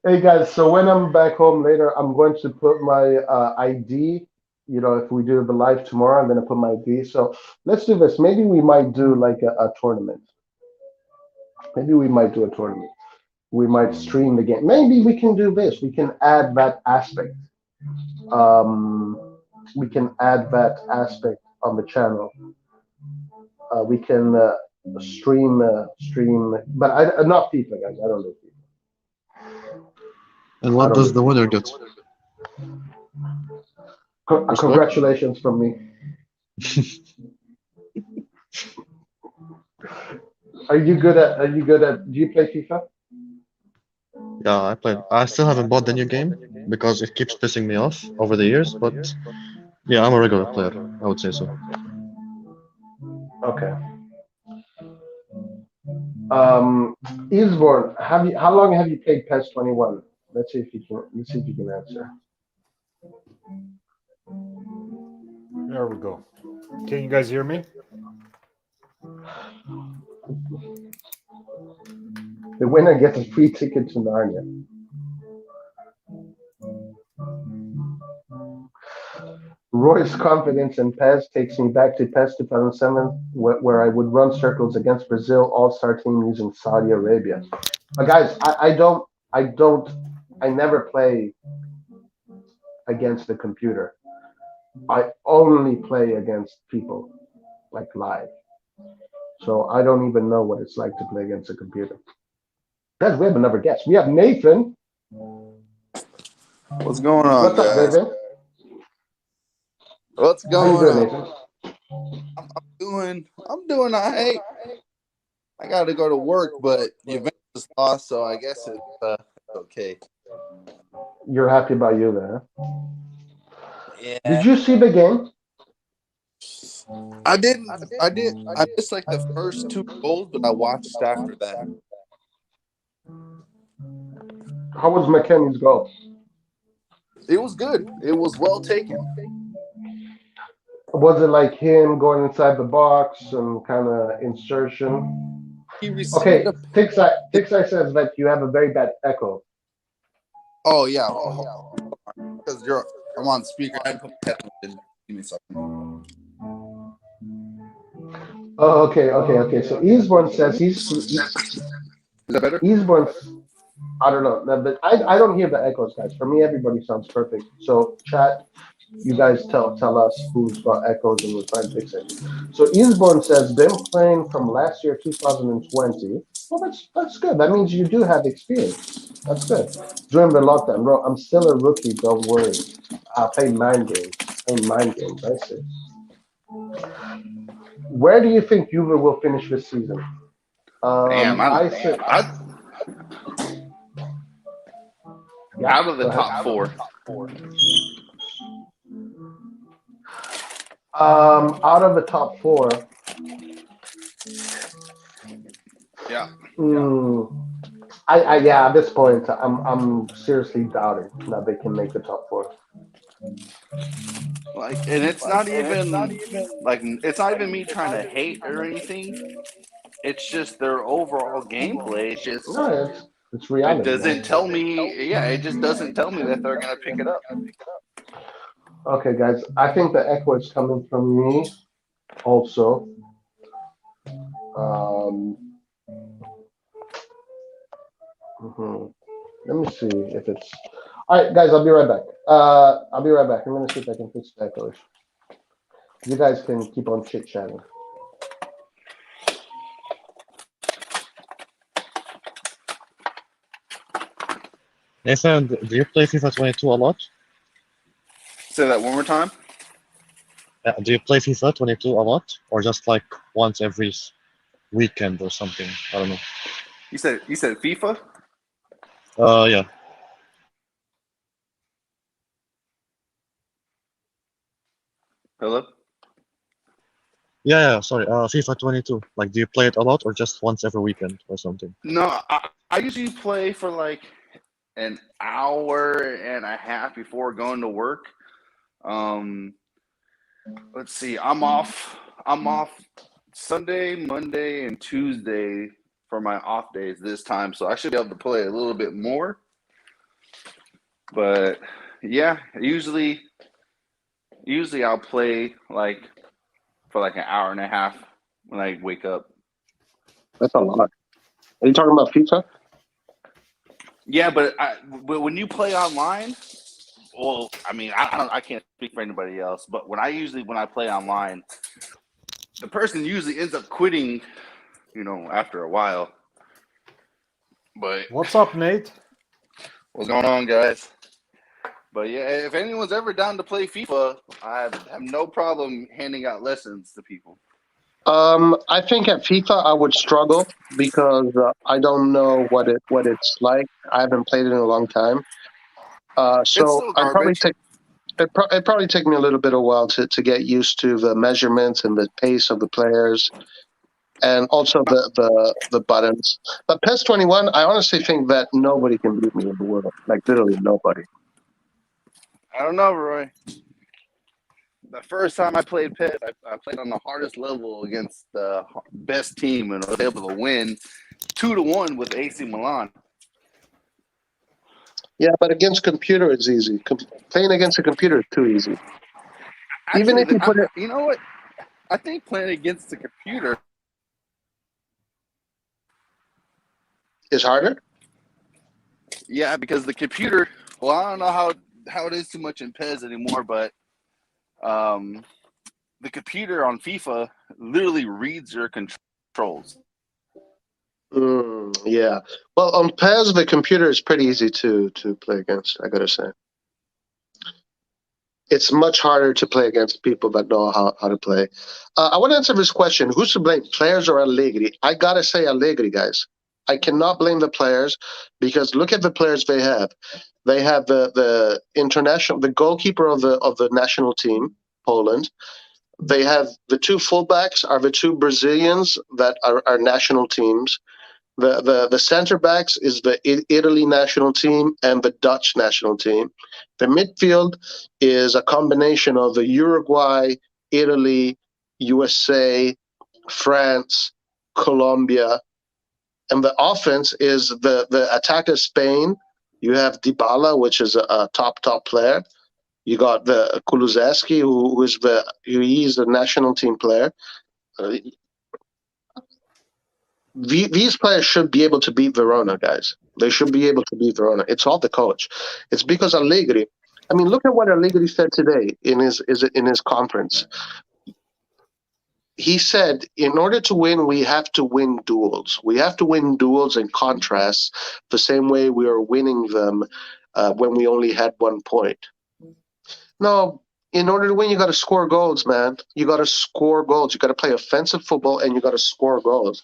Hey guys, so when I'm back home later, I'm going to put my ID. You know, if we do the live tomorrow, I'm going to put my ID. So let's do this. Maybe we might do like a tournament. Maybe we might do a tournament. We might stream the game. Maybe we can do this. We can add that aspect. We can add that aspect on the channel. We can stream, but not FIFA, guys. I don't do FIFA. And what does the winner get? Respect? Congratulations from me. Are you good at? Do you play FIFA? Yeah, I played. I still haven't bought the new game because it keeps pissing me off over the years. But yeah, I'm a regular player. I would say so. Okay. Eastbourne, how long have you played PES 21? Let's see if you can answer. There we go. Can you guys hear me? The winner gets a free ticket to Narnia. Roy's confidence in PES takes me back to PES 2007, where I would run circles against Brazil all-star team using Saudi Arabia. Guys, I never play against the computer. I only play against people, like live. So I don't even know what it's like to play against a computer. Guys, we have another guest. We have Nathan. What's going on, What's up, guys? Nathan? What's How you going doing, on? Nathan? I'm doing all right. I got to go to work, but Juventus lost, so I guess it's okay. You're happy about you there, huh? Yeah. Did you see the game? I didn't. I missed like the first 2 goals, but I watched after that. How was McKennie's goal? It was good. It was well taken. Was it like him going inside the box and kind of insertion? He received Okay, a. Tixai says that you have a very bad echo. Oh yeah, because I'm on speaker. I put my headphones in. Give me a second. Oh, okay. So Eastbourne says Is that better? Eastbourne. I don't know, but I don't hear the echoes, guys. For me, everybody sounds perfect. So chat, you guys tell us who's got echoes and we'll try and fix it. So Eastbourne says, been playing from last year, 2020. Well, that's good. That means you do have experience. That's good. During the lockdown, bro, I'm still a rookie. Don't worry. I play mind games. I see. Where do you think Juve will finish this season? Damn, I said out of the top 4. Out of the top 4. Yeah. At this point, I'm seriously doubting that they can make the top 4. Like, and it's not even like it's not even me trying to hate or anything. It's just their overall gameplay. It's just it's reality. It doesn't tell me. Yeah, it just doesn't tell me that they're gonna pick it up. Okay, guys, I think the echo is coming from me also. Let me see if it's. All right, guys, I'll be right back. I'm gonna see if I can fix the echo. You guys can keep on chit chatting. Nathan, do you play FIFA 22 a lot? Say that one more time. Do you play FIFA 22 a lot, or just like once every weekend or something? I don't know. You said FIFA? Yeah. Hello? Yeah, sorry. FIFA 22. Like, do you play it a lot or just once every weekend or something? No, I usually play for like an hour and a half before going to work. Let's see. I'm off Sunday, Monday, and Tuesday for my off days this time, so I should be able to play a little bit more. But yeah, usually I'll play like for like an hour and a half when I wake up. That's a lot. Are you talking about FIFA? Yeah, but when you play online, well, I mean, I can't speak for anybody else, but when I play online, the person usually ends up quitting, after a while. But What's up, Nate? what's going on, guys? But yeah, if anyone's ever down to play FIFA, I have no problem handing out lessons to people. I think at FIFA I would struggle because I don't know what it's like. I haven't played it in a long time. It's So still I'd probably garbage. take it probably take me a little bit of while to get used to the measurements and the pace of the players, and also the buttons. But PES 21, I honestly think that nobody can beat me in the world. Like literally nobody. I don't know, Roy. The first time I played PES, I played on the hardest level against the best team and was able to win 2-1 with AC Milan. Yeah, but against computer it's easy. Playing against a computer is too easy. Even Actually, if you put it, you know what? I think playing against the computer is harder. Yeah, because the computer. Well, I don't know how it is too much in PES anymore, but the computer on FIFA literally reads your controls. Yeah. Well, on PES, the computer is pretty easy to play against, I gotta say. It's much harder to play against people that know how to play. I want to answer this question. Who's to blame, players or Allegri? I gotta say Allegri, guys. I cannot blame the players because look at the players they have. They have the goalkeeper of the national team, Poland. They have the two fullbacks are the two Brazilians that are national teams. The center backs is the Italy national team and the Dutch national team. The midfield is a combination of the Uruguay, Italy, USA, France, Colombia, and the offense is the attacker Spain. You have Dybala, which is a top player. You got the Kulusevski, he's the national team player. These players should be able to beat Verona, guys. They should be able to beat Verona. It's all the coach. It's because Allegri. I mean, look at what Allegri said today in his conference. He said, in order to win, we have to win duels. We have to win duels and contrasts the same way we are winning them when we only had 1 point. No, in order to win, you got to score goals, man. You got to score goals. You got to play offensive football, and you got to score goals.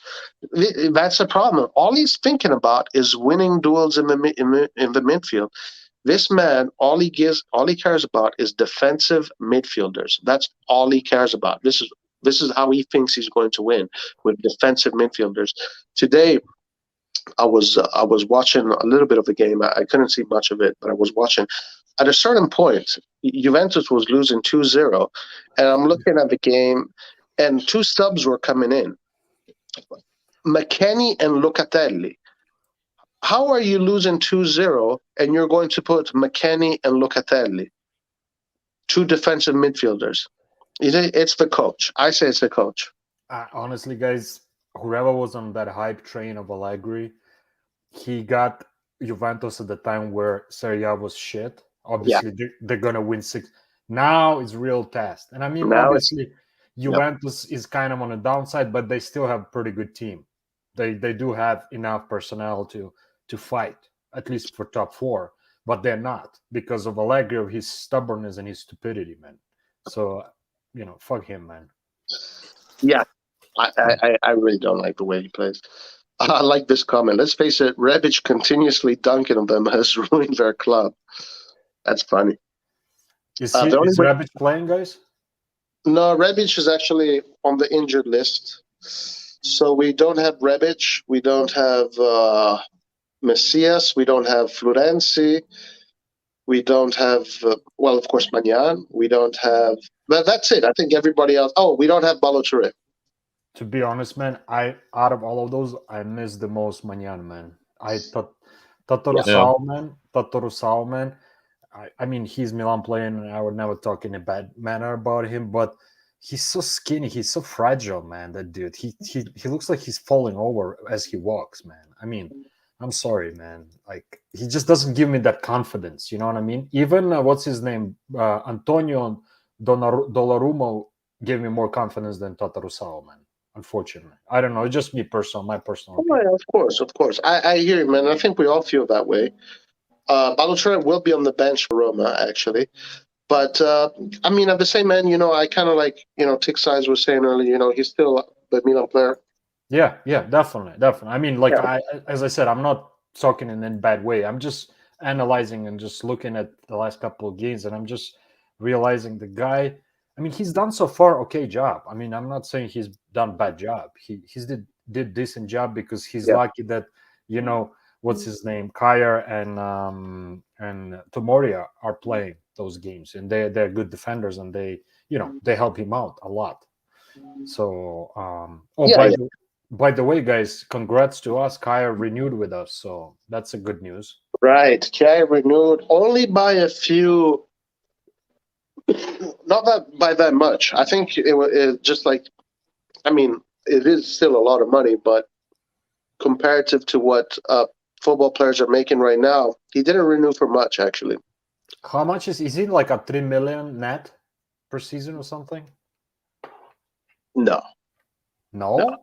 That's the problem. All he's thinking about is winning duels in the midfield. This man, all he cares about is defensive midfielders. That's all he cares about. This is how he thinks he's going to win, with defensive midfielders. Today, I was watching a little bit of the game. I couldn't see much of it, but I was watching. At a certain point, Juventus was losing 2-0, and I'm looking at the game, and two subs were coming in. McKennie and Locatelli. How are you losing 2-0 and you're going to put McKennie and Locatelli? Two defensive midfielders. It's the coach. I say it's the coach. Honestly, guys, whoever was on that hype train of Allegri, he got Juventus at the time where Serie A was shit. Obviously, they're going to win 6. Now it's real test. And I mean, Now obviously, Juventus is kind of on the downside, but they still have a pretty good team. They do have enough personnel to fight, at least for top 4. But they're not because of Allegri, of his stubbornness and his stupidity, man. So, fuck him, man. Yeah, I really don't like the way he plays. I like this comment. Let's face it, Rebic continuously dunking on them has ruined their club. That's funny. Is Rebic playing, guys? No, Rebic is actually on the injured list. So we don't have Rebic. We don't have Messias. We don't have Florenzi. We don't have, of course, Magnan. We don't have, but that's it. I think everybody else. Oh, we don't have Balotelli. To be honest, man, out of all of those, I miss the most Magnan, man. I thought Tataru man. I mean, he's Milan playing, and I would never talk in a bad manner about him, but he's so skinny. He's so fragile, man. That dude. He looks like he's falling over as he walks, man. I mean, I'm sorry, man. Like he just doesn't give me that confidence. You know what I mean? Even what's his name, Antonio Dolarumo, gave me more confidence than Tatarusao, man. Unfortunately, I don't know. It's just my personal Oh, opinion. yeah, of course, of course. I hear you, man. I think we all feel that way. Balotelli will be on the bench for Roma, actually. But I mean, at the same end, I kind of like, Tick Size was saying earlier, he's still the Milan player. Yeah, definitely. I mean, like Yeah. as I said, I'm not talking in any bad way. I'm just analyzing and just looking at the last couple of games, and I'm just realizing the guy. I mean, he's done so far okay job. I mean, I'm not saying he's done bad job. He's did decent job because he's Yeah. lucky that what's his name, Kyer and Tomoria are playing those games, and they're good defenders, and they help him out a lot. So, Yeah. by the way, guys, congrats to us. Kaya renewed with us, so that's a good news. Right. Kay renewed only by a few, not that by that much. I think it was just like, I mean, it is still a lot of money, but comparative to what football players are making right now, he didn't renew for much, actually. How much is he like a 3 million net per season or something? No. No,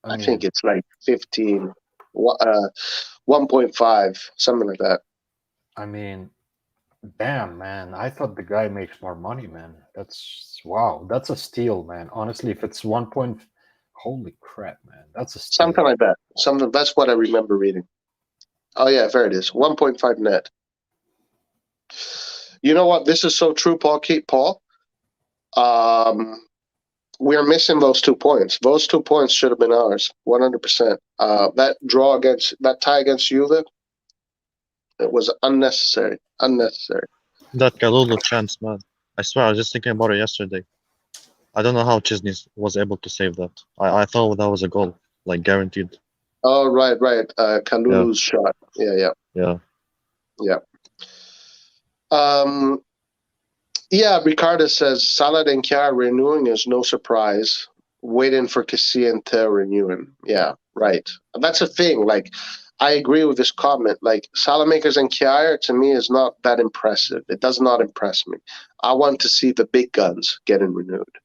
I mean, think it's like 15, 1.5, something like that. I mean, damn, man. I thought the guy makes more money, man. That's wow. That's a steal, man. Honestly, if it's 1 point, holy crap, man. That's a steal. Something like that. That's what I remember reading. Oh yeah, there it is. 1.5 net. You know what? This is so true, Paul. Paul. We are missing those 2 points. Those 2 points should have been ours, 100%. That tie against Juve, it was unnecessary. Unnecessary. That Kalulu chance, man. I swear, I was just thinking about it yesterday. I don't know how Chesney was able to save that. I thought that was a goal, like guaranteed. Oh right. Kalulu's shot. Yeah. Yeah, Ricardo says Salah and Kjaer renewing is no surprise. Waiting for Cassiente renewing. Yeah, right. That's a thing. Like, I agree with this comment. Like, Salamakers and Kjaer, to me, is not that impressive. It does not impress me. I want to see the big guns getting renewed.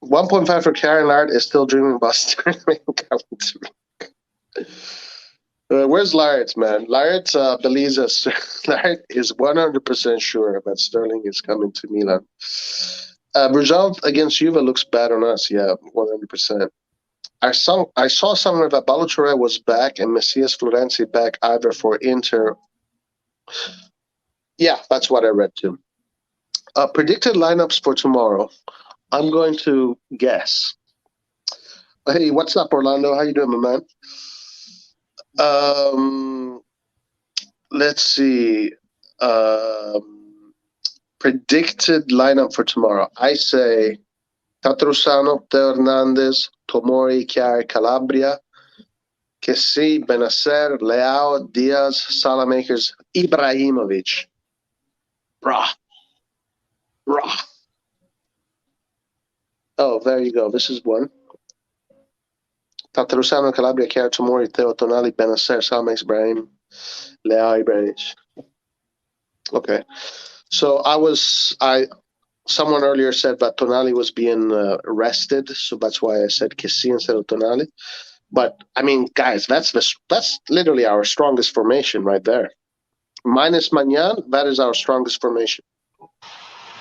1.5 for Kjaer and Lard is still dreaming about Sterling coming to me. Where's Lard, man? Lard believes us. Lard is 100% sure that Sterling is coming to Milan. Result against Juve looks bad on us. Yeah, 100%. I saw somewhere that Balotelli was back and Messias Florenzi back either for Inter. Yeah, that's what I read too. Predicted lineups for tomorrow. I'm going to guess. Hey, what's up, Orlando? How you doing, my man? Let's see. Predicted lineup for tomorrow. I say Tatrusano, Teo Hernandez, Tomori, Kjaer, Calabria, Kessi, Benacer, Leao, Diaz, Salamakers, Ibrahimovic. Brah. Oh, there you go. This is one. Tatarusano, Calabria, Kjaer, Tomori, Teo, Tonali, Benacer, Salamakers, Ibrahim, Leao, Ibrahimovic. Okay. So someone earlier said that Tonali was being arrested, so that's why I said Kessi instead of Tonali. But I mean, guys, that's literally our strongest formation right there. Minus Magnan, that is our strongest formation.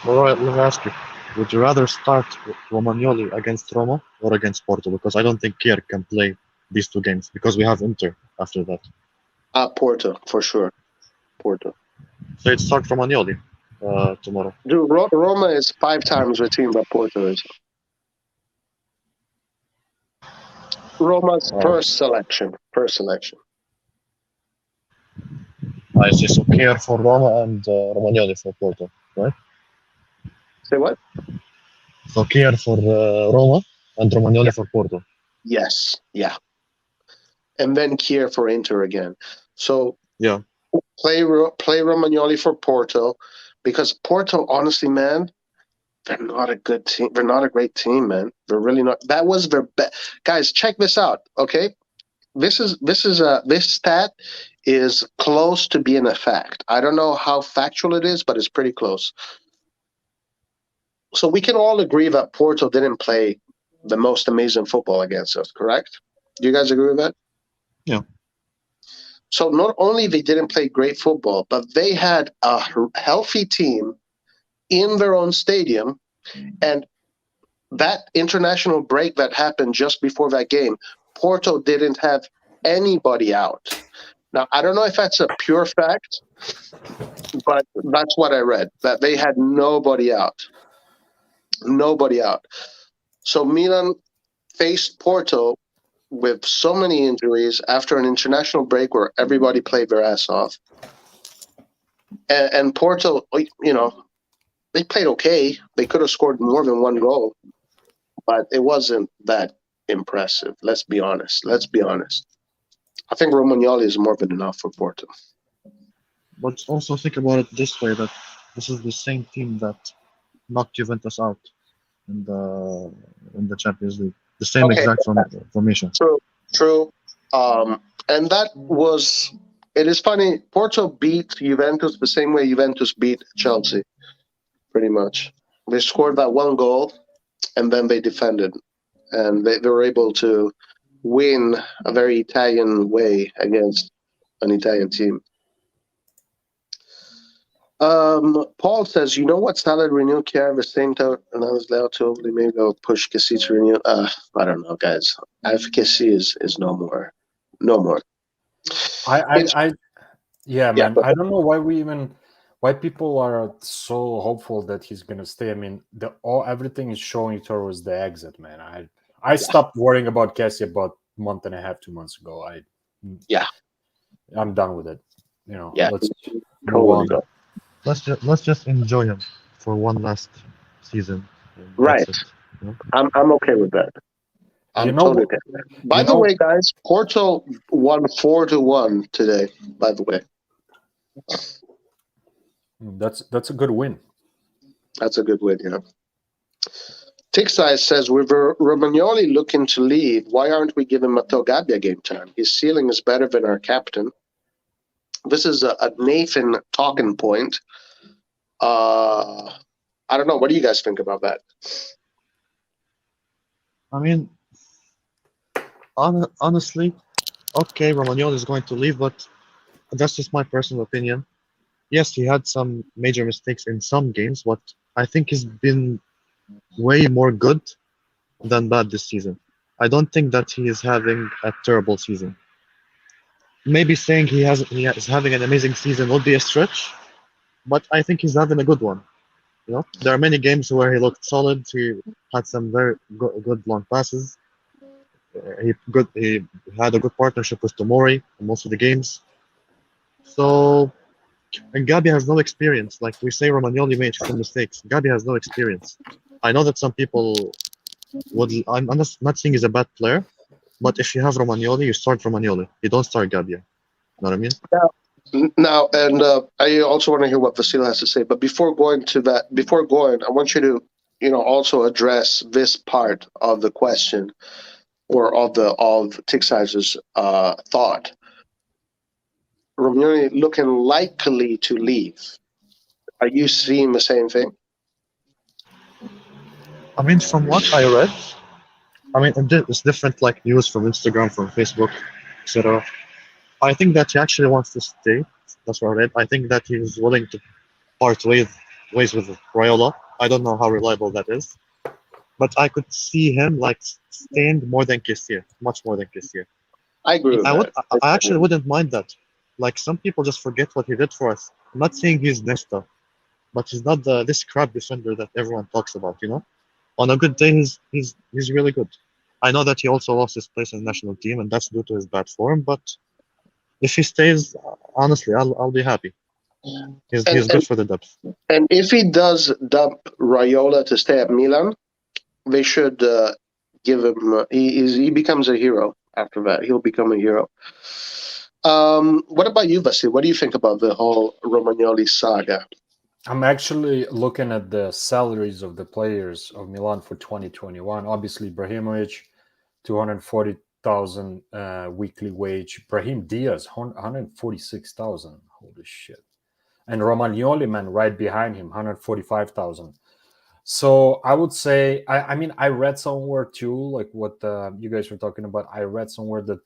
All right, let me ask you: would you rather start Romagnoli against Roma or against Porto? Because I don't think Kier can play these 2 games because we have Inter after that. Porto, for sure. Porto. So it's start Romagnoli tomorrow. Dude, Roma is 5 times the team that Porto is. Roma's first selection. I see. So Kier for Roma and Romagnoli for Porto, right? Say what? So Kier for Roma and Romagnoli for Porto. Yes, yeah. And then Kier for Inter again. So yeah, play Romagnoli for Porto, because Porto, honestly, man, They're not a good team. They're not a great team, man. They're really not. That was their best. Guys, check this out. Okay, this stat is close to being a fact. I don't know how factual it is, but it's pretty close. So we can all agree that Porto didn't play the most amazing football against us, correct? Do you guys agree with that? Yeah. So not only they didn't play great football, but they had a healthy team in their own stadium, and that international break that happened just before that game, Porto didn't have anybody out. Now, I don't know if that's a pure fact, but that's what I read, that they had nobody out. Nobody out. So Milan faced Porto with so many injuries after an international break where everybody played their ass off. And Porto, they played okay. They could have scored more than one goal, but it wasn't that impressive. Let's be honest. I think Romagnoli is more than enough for Porto. But also think about it this way: that this is the same team that knocked Juventus out in the Champions League. The same Okay, exact formation. true. And that was. It is funny. Porto beat Juventus the same way Juventus beat Chelsea, pretty much. They scored that one goal, and then they defended, and they were able to win a very Italian way against an Italian team. Paul says, you know what salad renew care the same time, and I was allowed to hopefully maybe I'll push Kessie to renew. I don't know, guys. Kessie is no more. No more. Yeah, Yeah, man. but I don't know why people are so hopeful that he's gonna stay. I mean, everything is showing towards the exit, man. I stopped worrying about Cassie about a month and a half, 2 months ago. Yeah. I'm done with it. Yeah, Let's move totally on. go. Let's just enjoy him for one last season. And Right. that's it. You know? I'm okay with that. You I'm know, totally okay with that. By the way, guys, Porto won 4-1 today, by the way. that's a good win. That's a good win, yeah. Tixai says, with Romagnoli looking to leave, why aren't we giving Matteo Gabbia game time? His ceiling is better than our captain. This is a Nathan talking point. I don't know. What do you guys think about that? I mean, honestly, okay, Romagnoli is going to leave, but that's just my personal opinion. Yes, he had some major mistakes in some games, but I think he's been way more good than bad this season. I don't think that he is having a terrible season. Maybe saying he is having an amazing season would be a stretch, but I think he's having a good one. You know, there are many games where he looked solid. He had some very good long passes. He had a good partnership with Tomori in most of the games. So, and Gabi has no experience. Like we say, Romagnoli made some mistakes. Gabi has no experience. I know that some people would. I'm not saying he's a bad player, but if you have Romagnoli, you start Romagnoli. You don't start Gabbia. You know what I mean? Now, and I also want to hear what Vasil has to say. But before going, I want you to, also address this part of the question or of Tixizer's thought. Romagnoli looking likely to leave. Are you seeing the same thing? I mean, from what I read, I mean, it's different like news from Instagram, from Facebook, etc. I think that he actually wants to stay. That's what I read. I think that he's willing to part ways with Raiola. I don't know how reliable that is, but I could see him like staying more than Kessier, much more than Kessier. I agree with that. I actually wouldn't mind that. Like some people just forget what he did for us. I'm not saying he's Nesta, but he's not this crap defender that everyone talks about. You know, on a good day, he's really good. I know that he also lost his place in the national team, and that's due to his bad form. But if he stays, honestly, I'll be happy. He's good for the depth. And if he does dump Raiola to stay at Milan, they should give him. He becomes a hero after that. He'll become a hero. What about you, Vasil? What do you think about the whole Romagnoli saga? I'm actually looking at the salaries of the players of Milan for 2021. Obviously, Ibrahimovic, 240,000 weekly wage. Brahim Diaz, 146,000. Holy shit. And Romagnoli, man, right behind him, 145,000. So I would say, I mean, I read somewhere too, like what you guys were talking about. I read somewhere that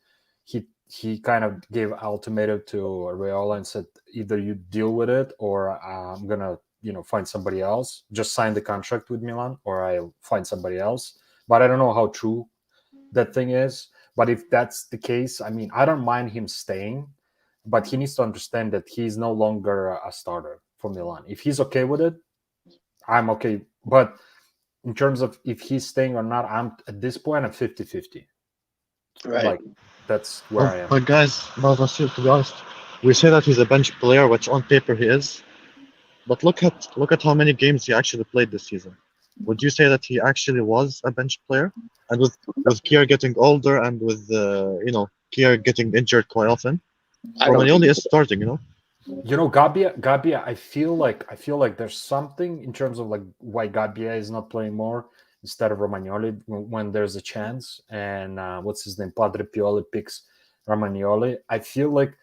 he kind of gave ultimatum to Raiola and said, either you deal with it, or I'm gonna find somebody else. Just sign the contract with Milan, or I'll find somebody else. But I don't know how true that thing is. But if that's the case, I mean, I don't mind him staying, but he needs to understand that he's no longer a starter for Milan. If he's okay with it, I'm okay. But in terms of if he's staying or not, I'm at this point I'm 50-50. Right. Like that's where I am. But guys, Vasil, to be honest, we say that he's a bench player, which on paper he is. But look at how many games he actually played this season. Would you say that he actually was a bench player? And with Kier getting older and with Kier getting injured quite often, I don't think Romagnoli is starting. Gabbia, I feel like there's something in terms of like why Gabbia is not playing more instead of Romagnoli when there's a chance. And what's his name? Padre Pioli picks Romagnoli. I feel like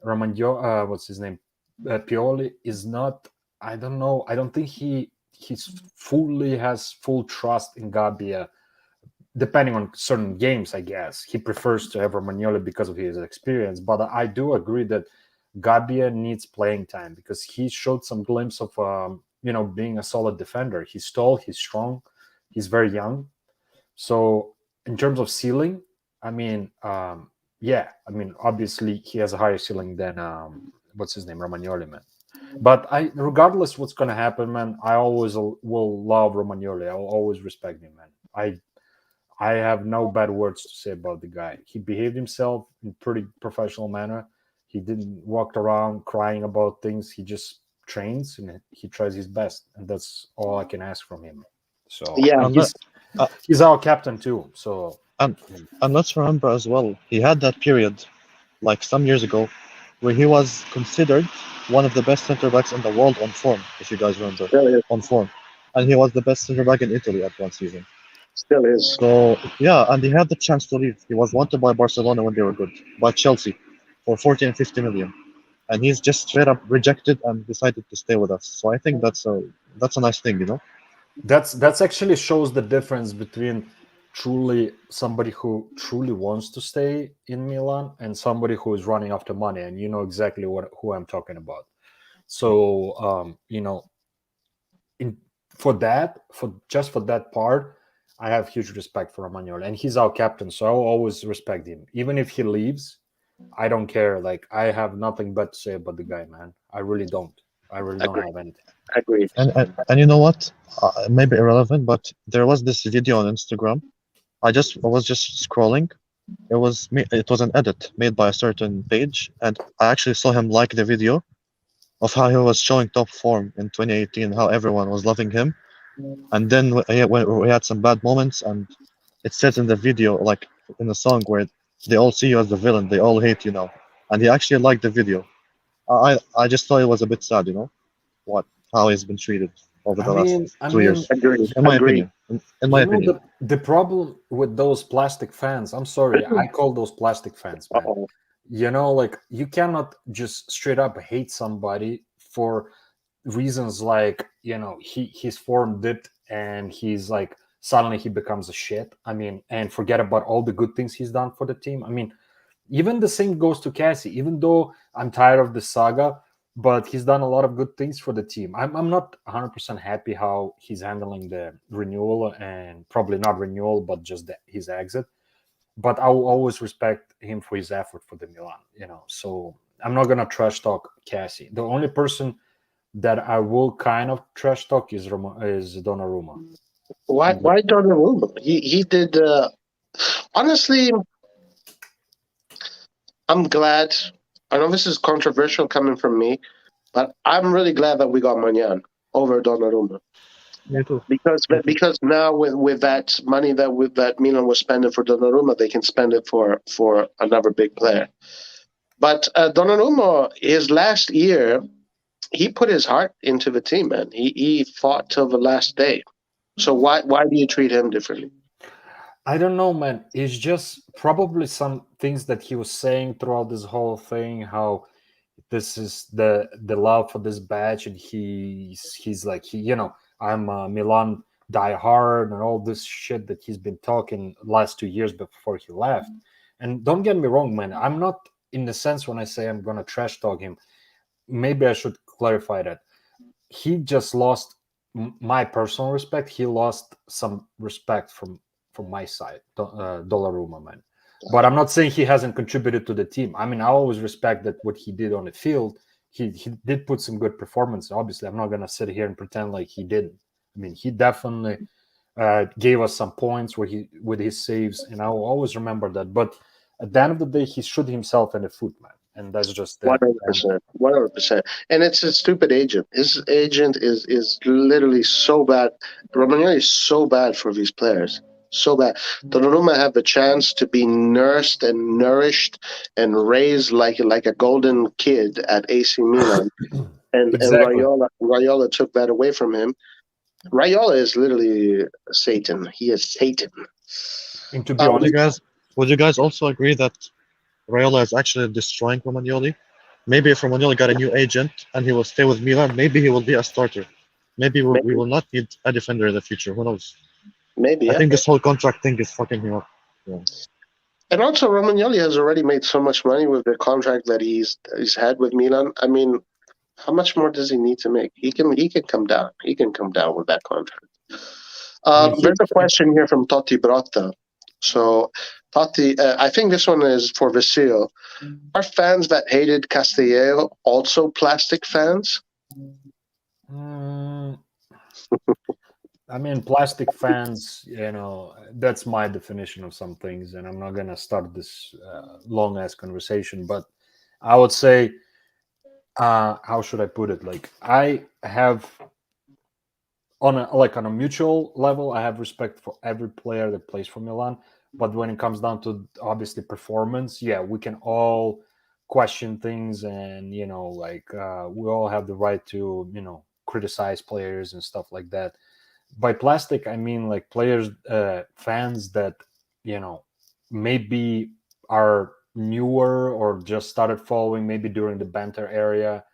what's his name? Pioli is not. I don't know. I don't think he's fully has full trust in Gabbia. Depending on certain games, I guess he prefers to have Romagnoli because of his experience. But I do agree that Gabbia needs playing time because he showed some glimpse of being a solid defender. He's tall, he's strong, he's very young. So in terms of ceiling, I mean, yeah, I mean, obviously he has a higher ceiling than what's his name, Romagnoli, man. But regardless what's gonna happen, man, I always will love Romagnoli. I will always respect him, man. I have no bad words to say about the guy. He behaved himself in pretty professional manner. He didn't walk around crying about things. He just trains and he tries his best, and that's all I can ask from him. So Yeah. And he's uh, he's our captain too. So and I mean, and let's remember as well, he had that period like some years ago where he was considered one of the best center backs in the world on form, if you guys remember, Still is. on form, and he was the best center back in Italy at one season. Still is. So yeah, and he had the chance to leave. He was wanted by Barcelona when they were good, by Chelsea for 40 and 50 million, and he's just straight up rejected and decided to stay with us. So I think that's a nice thing. that's actually shows the difference between truly somebody who truly wants to stay in Milan and somebody who is running after money. And you know exactly who I'm talking about. So in for that part, I have huge respect for Romagnoli, and he's our captain, so I'll always respect him. Even if he leaves, I don't care. Like I have nothing but to say about the guy, man. I really don't. I really don't Agreed. have anything. Agreed. And you know what? Maybe irrelevant, but there was this video on Instagram. I was just scrolling. It was an edit made by a certain page, and I actually saw him like the video of how he was showing top form in 2018, how everyone was loving him, and then when we had some bad moments, and it says in the video, like in the song, where they all see you as the villain, they all hate you now, and he actually liked the video. I just thought it was a bit sad, what how he's been treated over I the last mean, I 2 years, mean, Agreed. in my Agreed. opinion. In my opinion. the problem with those plastic fans. I'm sorry, I call those plastic fans, man. Uh-oh. Like you cannot just straight up hate somebody for reasons like his form dipped and he's like suddenly he becomes a shit. I mean, and forget about all the good things he's done for the team. I mean, even the same goes to Cassie. Even though I'm tired of the saga, but he's done a lot of good things for the team. I'm not 100% happy how he's handling the renewal, and probably not renewal, but just his exit. But I will always respect him for his effort for the Milan. So I'm not gonna trash talk Cassie. The only person that I will kind of trash talk is Donnarumma. Why? And Why Donnarumma? He did. Honestly, I'm glad. I know this is controversial coming from me, but I'm really glad that we got Manyan over Donnarumma Me too. because now with that money that Milan was spending for Donnarumma, they can spend it for another big player. But Donnarumma, his last year, he put his heart into the team, man. He fought till the last day. So why do you treat him differently? I don't know, man. It's just probably some things that he was saying throughout this whole thing. How this is the love for this badge, and he's like I'm Milan die hard and all this shit that he's been talking last 2 years before he left. And don't get me wrong, man. I'm not in the sense when I say I'm gonna trash talk him. Maybe I should clarify that he just lost my personal respect. He lost some respect from my side, Donnarumma, man. But I'm not saying he hasn't contributed to the team. I mean, I always respect that what he did on the field. He did put some good performance. Obviously, I'm not gonna sit here and pretend like he didn't. I mean, he definitely gave us some points where he with his saves, and I will always remember that. But at the end of the day, he shot himself in the foot, man, and that's just it. 100%, 100%. And it's a stupid agent. His agent is literally so bad. Romagnoli is so bad for these players. So bad. Donnarumma have the chance to be nursed and nourished and raised like a golden kid at AC Milan. And Exactly. Raiola took that away from him. Raiola is literally Satan. He is Satan. And to be Um, Would you honest, guys would you guys also agree that Raiola is actually destroying Romagnoli? Maybe if Romagnoli got a new agent and he will stay with Milan, maybe he will be a starter. Maybe we maybe, will not need a defender in the future. Who knows? maybe, I yeah. think this whole contract thing is fucking him up. Yeah. And also, Romagnoli has already made so much money with the contract that he's had with Milan. I mean, how much more does he need to make? He can come down. He can come down with that contract. I mean, There's a question here from Totti Brotta. So, Totti, I think this one is for Vasil. Are fans that hated Castillejo also plastic fans? mm, I mean, plastic fans, that's my definition of some things, and I'm not gonna start this long ass conversation, but I would say, how should I put it? Like, I have on a mutual level, I have respect for every player that plays for Milan. But when it comes down to obviously performance, yeah, we can all question things, and we all have the right to criticize players and stuff like that. By plastic, I mean like players, fans that you know maybe are newer or just started following maybe during the banter era.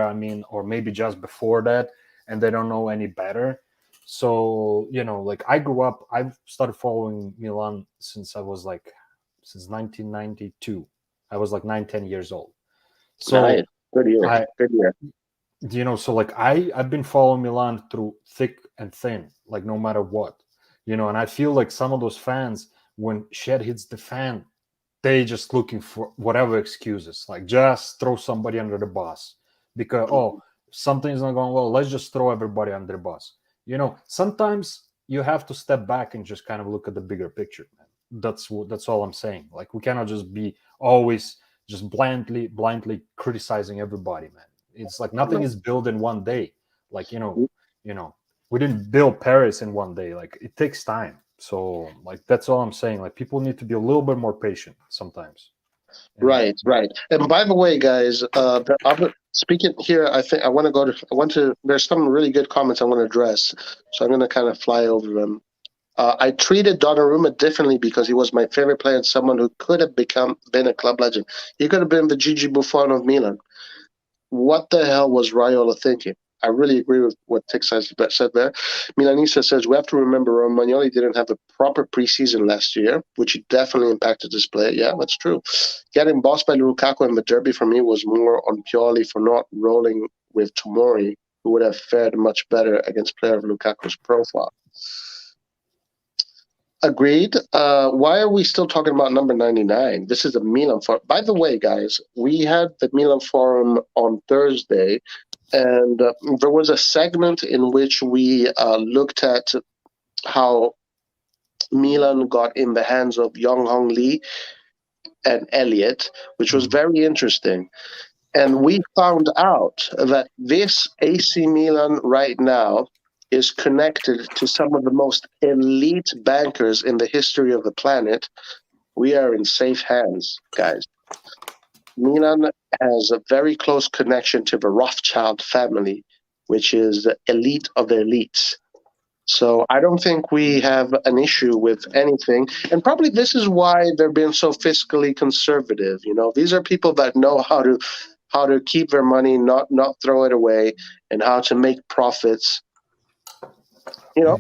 I mean, or maybe just before that, and they don't know any better. So like I grew up. I've started following Milan since 1992. I was like 9, 10 years old. Nice. So Good year. I Good year. so like I've been following Milan through thick and thin, like no matter what. And I feel like some of those fans, when shit hits the fan, they just looking for whatever excuses, like just throw somebody under the bus because something's not going well, let's just throw everybody under the bus. Sometimes you have to step back and just kind of look at the bigger picture, man. That's all I'm saying. Like, we cannot just be always just blindly criticizing everybody, man. It's like nothing is built in one day. Like, you know, we didn't build Paris in one day. Like, it takes time. So, like, that's all I'm saying. Like, people need to be a little bit more patient sometimes. And Right, right. And by the way, guys, speaking here, I think I want to. There's some really good comments I want to address, so I'm going to kind of fly over them. I treated Donnarumma differently because he was my favorite player and someone who could have been a club legend. He could have been the Gigi Buffon of Milan. What the hell was Raiola thinking? I really agree with what Tix said there. Milanista says we have to remember Romagnoli didn't have a proper preseason last year, which definitely impacted his play. Yeah, that's true. Getting bossed by Lukaku in the derby for me was more on purely for not rolling with Tomori, who would have fared much better against player of Lukaku's profile. Agreed. Why are we still talking about number 99? This is a Milan forum. By the way, guys, we had the Milan forum on Thursday, and there was a segment in which we looked at how Milan got in the hands of Young Hong Lee and Elliott, which was very interesting. And we found out that this AC Milan right now is connected to some of the most elite bankers in the history of the planet. We are in safe hands, guys. Milan has a very close connection to the Rothschild family, which is the elite of the elites. So I don't think we have an issue with anything. And probably this is why they're being so fiscally conservative. You know, these are people that know how to keep their money, not throw it away, and how to make profits. You know,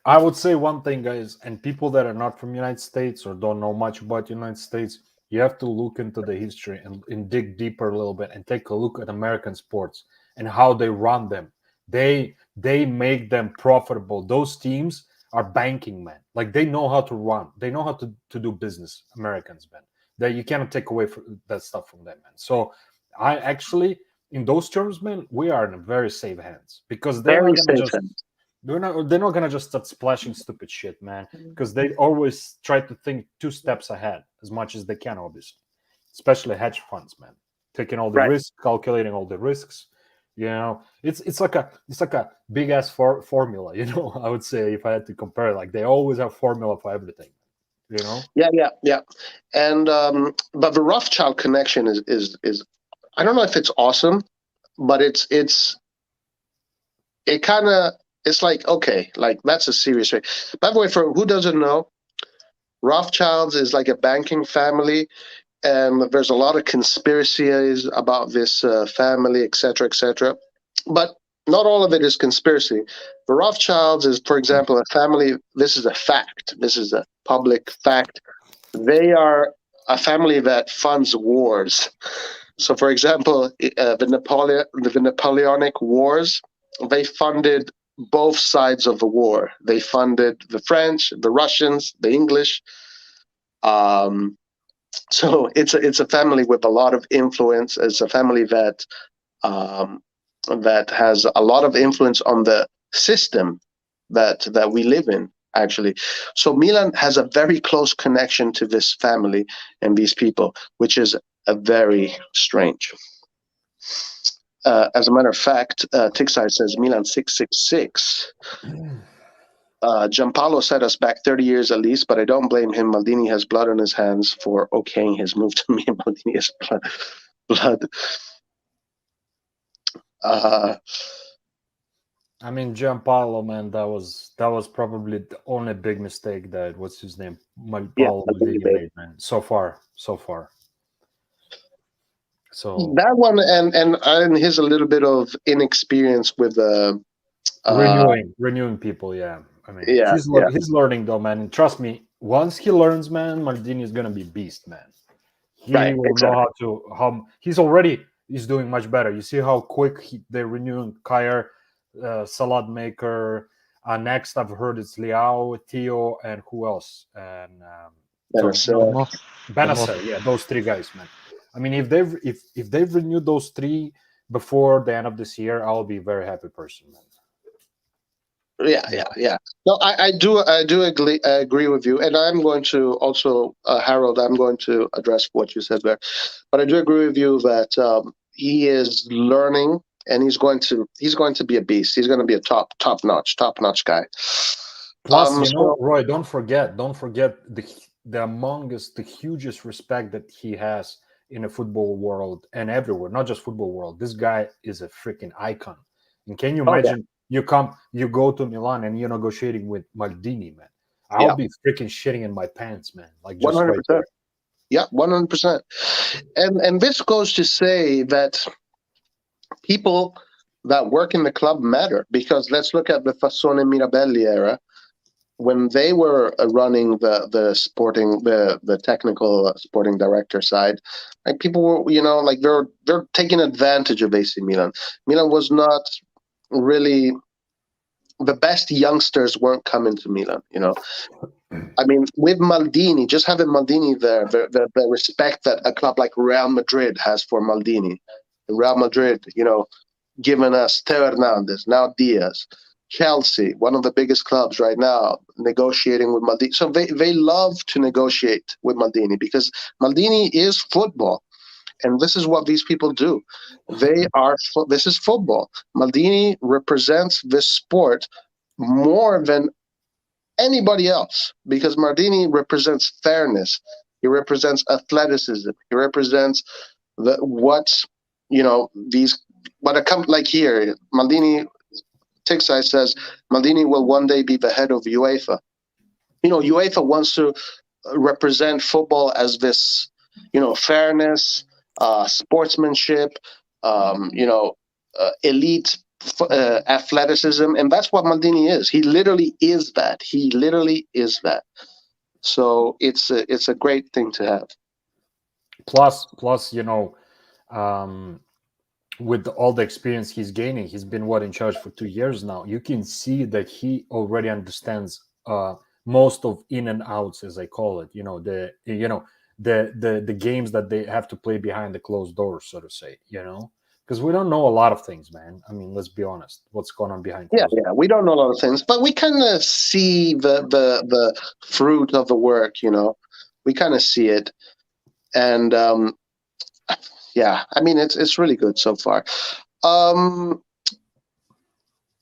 I would say one thing, guys, and people that are not from United States or don't know much about United States, you have to look into the history and dig deeper a little bit and take a look at American sports and how they run them. They make them profitable. Those teams are banking, man. Like they know how to run. They know how to do business. Americans, man. That you cannot take away that stuff from them, man. So I actually, in those terms, man, we are in very safe hands because they're very not gonna safe. just they're not gonna just start splashing stupid shit, man. Because they always try to think 2 steps ahead as much as they can, obviously. Especially hedge funds, man. Taking all the Right. risks, calculating all the risks. You know, it's like a big ass formula. You know, I would say if I had to compare, like they always have formula for everything. You know, Yeah. And but the Rothschild connection is I don't know if it's awesome, but it kind of it's like okay, like that's a serious thing. By the way, for who doesn't know, Rothschilds is like a banking family, and there's a lot of conspiracies about this family, etc., etc. But not all of it is conspiracy. The Rothschilds is, for example, a family. This is a fact. This is a public fact. They are a family that funds wars. So, for example, the Napoleonic Wars, they funded both sides of the war. They funded the French, the Russians, the English. Um, so it's a family with a lot of influence. It's a family um, that has a lot of influence on the system that we live in. Actually, so Milan has a very close connection to this family and these people, which is a very strange. As a matter of fact, Tixai says Milan 666. Giampaolo set us back 30 years at least, but I don't blame him. Maldini has blood on his hands for okaying his move to me. Maldini has blood. Uh, I mean, Gianpaolo, man, that was probably the only big mistake that what's his name, yeah, Paolo Maldini Maldini made. made, man. So far. So That one, and his a little bit of inexperience with uh, renewing people, yeah. I mean, yeah, he's yeah, he's learning though, man. And trust me, once he learns, man, Maldini is gonna be beast, man. He right, will know exactly. how he's doing much better. You see how quick they're renewing Kyer, salad maker. Next, I've heard it's Liao, Theo, and who else? And Better so said. Benacer, yeah, those three guys, man. I mean, if they've renewed those three before the end of this year, I'll be a very happy person, man. Yeah. No, I do agree with you, and I'm going to also, Harold. I'm going to address what you said there, but I do agree with you that he is learning, and he's going to be a beast. He's going to be a top notch guy. Plus, So Roy, don't forget the amongst the hugest respect that he has in the football world and everywhere, not just football world. This guy is a freaking icon. And can you oh yeah, imagine you go to Milan and you're negotiating with Maldini, man? I'll yeah, be freaking shitting in my pants, man. Like one just hundred right percent. there. Yeah, 100%. And this goes to say that people that work in the club matter, because let's look at the Fassone Mirabelli era when they were running the technical sporting director side. Like people were, like they're taking advantage of AC Milan. Milan was not really the best youngsters weren't coming to Milan. I mean, with Maldini, just having Maldini there, the respect that a club like Real Madrid has for Maldini. Real Madrid, giving us Theo Hernandez, now Diaz. Chelsea, one of the biggest clubs right now, negotiating with Maldini. So they love to negotiate with Maldini because Maldini is football. And this is what these people do. This is football. Maldini represents this sport more than anybody else because Maldini represents fairness. He represents athleticism. He represents Like here, Maldini Tixai says Maldini will one day be the head of UEFA. UEFA wants to represent football as this, fairness, sportsmanship, elite athleticism, and that's what Maldini is. He literally is that. He literally is that. So it's a great thing to have. Plus, with all the experience he's gaining, he's been in charge for 2 years now. You can see that he already understands most of in and outs, as I call it. The games that they have to play behind the closed doors, so to say. Because we don't know a lot of things, man. I mean, let's be honest. What's going on behind closed doors? Yeah, we don't know a lot of things, but we kind of see the fruit of the work. We kind of see it, and yeah, I mean it's really good so far.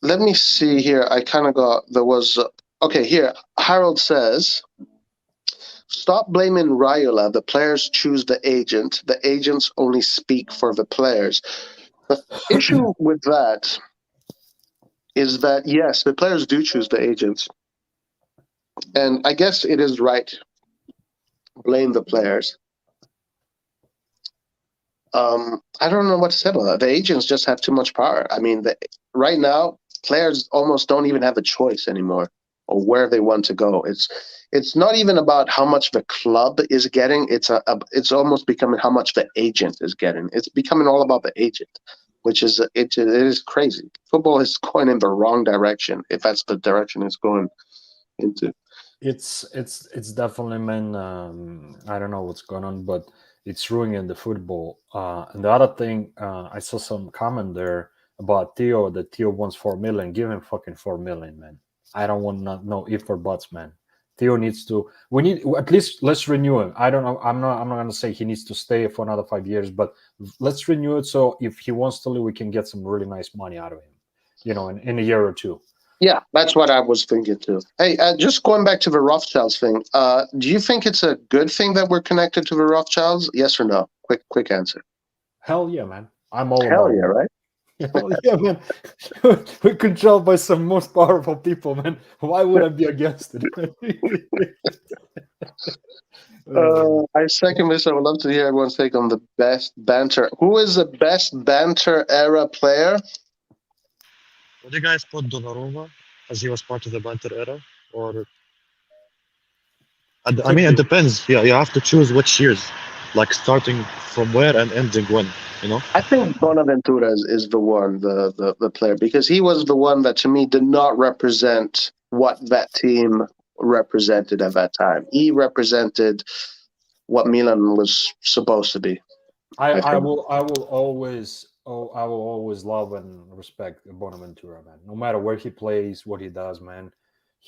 Let me see here. I kind of okay here. Harold says, stop blaming Raiola. The players choose the agent. The agents only speak for the players. The issue with that is that, yes, the players do choose the agents. And I guess it is right. Blame the players. I don't know what to say about that. The agents just have too much power. I mean, right now, players almost don't even have a choice anymore or where they want to go. It's not even about how much the club is getting. It's almost becoming how much the agent is getting. It's becoming all about the agent, which is it is crazy. Football is going in the wrong direction if that's the direction it's going into. It's definitely, man. I don't know what's going on, but it's ruining the football. And the other thing, I saw some comment there about Theo, that Theo wants 4 million. Give him fucking 4 million, man. I don't want no if or buts, man. Theo needs to. We need at least let's renew him. I don't know. I'm not gonna say he needs to stay for another 5 years, but let's renew it. So if he wants to leave, we can get some really nice money out of him. In a year or two. Yeah, that's what I was thinking too. Hey, just going back to the Rothschilds thing, do you think it's a good thing that we're connected to the Rothschilds? Yes or no? Quick answer. Hell yeah, man. I'm all Hell about yeah, right? Hell yeah, man. We're controlled by some most powerful people, man. Why would I be against it? I second this. I would love to hear everyone's take on the best banter. Who is the best banter era player? Would you guys put Donnarumma as he was part of the banter era, or I mean it depends. Yeah, you have to choose which years, like starting from where and ending when. I think Bonaventura is the one, the player, because he was the one that to me did not represent what that team represented at that time. He represented what Milan was supposed to be. I will always love and respect Bonaventura, man. No matter where he plays, what he does, man.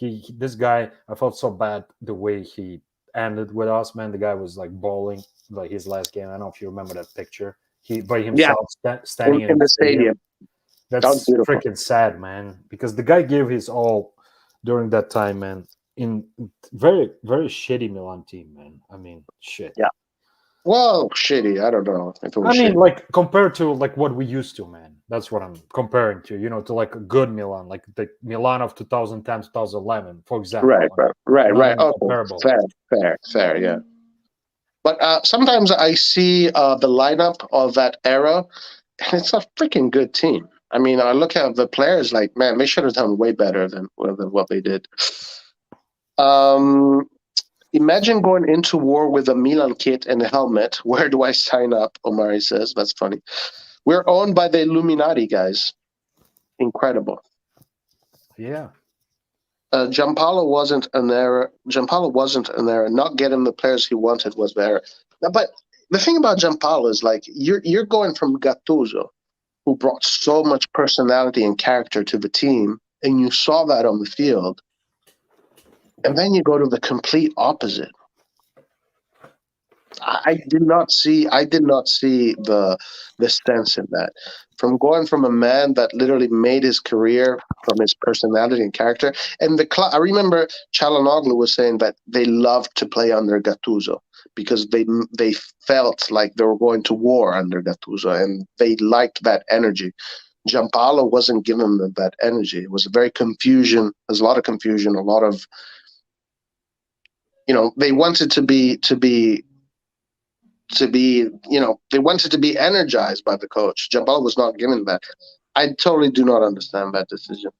This guy, I felt so bad the way he ended with us, man. The guy was like bawling, like his last game. I don't know if you remember that picture. He by himself standing in the stadium. That's freaking sad, man. Because the guy gave his all during that time, man. In very, very shitty Milan team, man. I mean, shit. Yeah. Well, shitty. I don't know. Like compared to like what we used to, man. That's what I'm comparing to. To like a good Milan, like the Milan of 2010, 2011, for example. Right. Comparable. Fair. Yeah. But sometimes I see the lineup of that era, and it's a freaking good team. I mean, I look at the players like, man, they should have done way better than what they did. Imagine going into war with a Milan kit and a helmet. Where do I sign up? Omari says. That's funny. We're owned by the Illuminati, guys. Incredible. Yeah. Giampaolo wasn't an error. Not getting the players he wanted was the error. But the thing about Giampaolo is like you're going from Gattuso, who brought so much personality and character to the team, and you saw that on the field. And then you go to the complete opposite. I did not see. I did not see the sense in that. From going from a man that literally made his career from his personality and character, and the club. I remember Çalhanoğlu was saying that they loved to play under Gattuso because they felt like they were going to war under Gattuso, and they liked that energy. Giampaolo wasn't given that energy. It was very confusion. There's a lot of confusion. A lot of they wanted they wanted to be energized by the coach. Jabal was not given that. I totally do not understand that decision.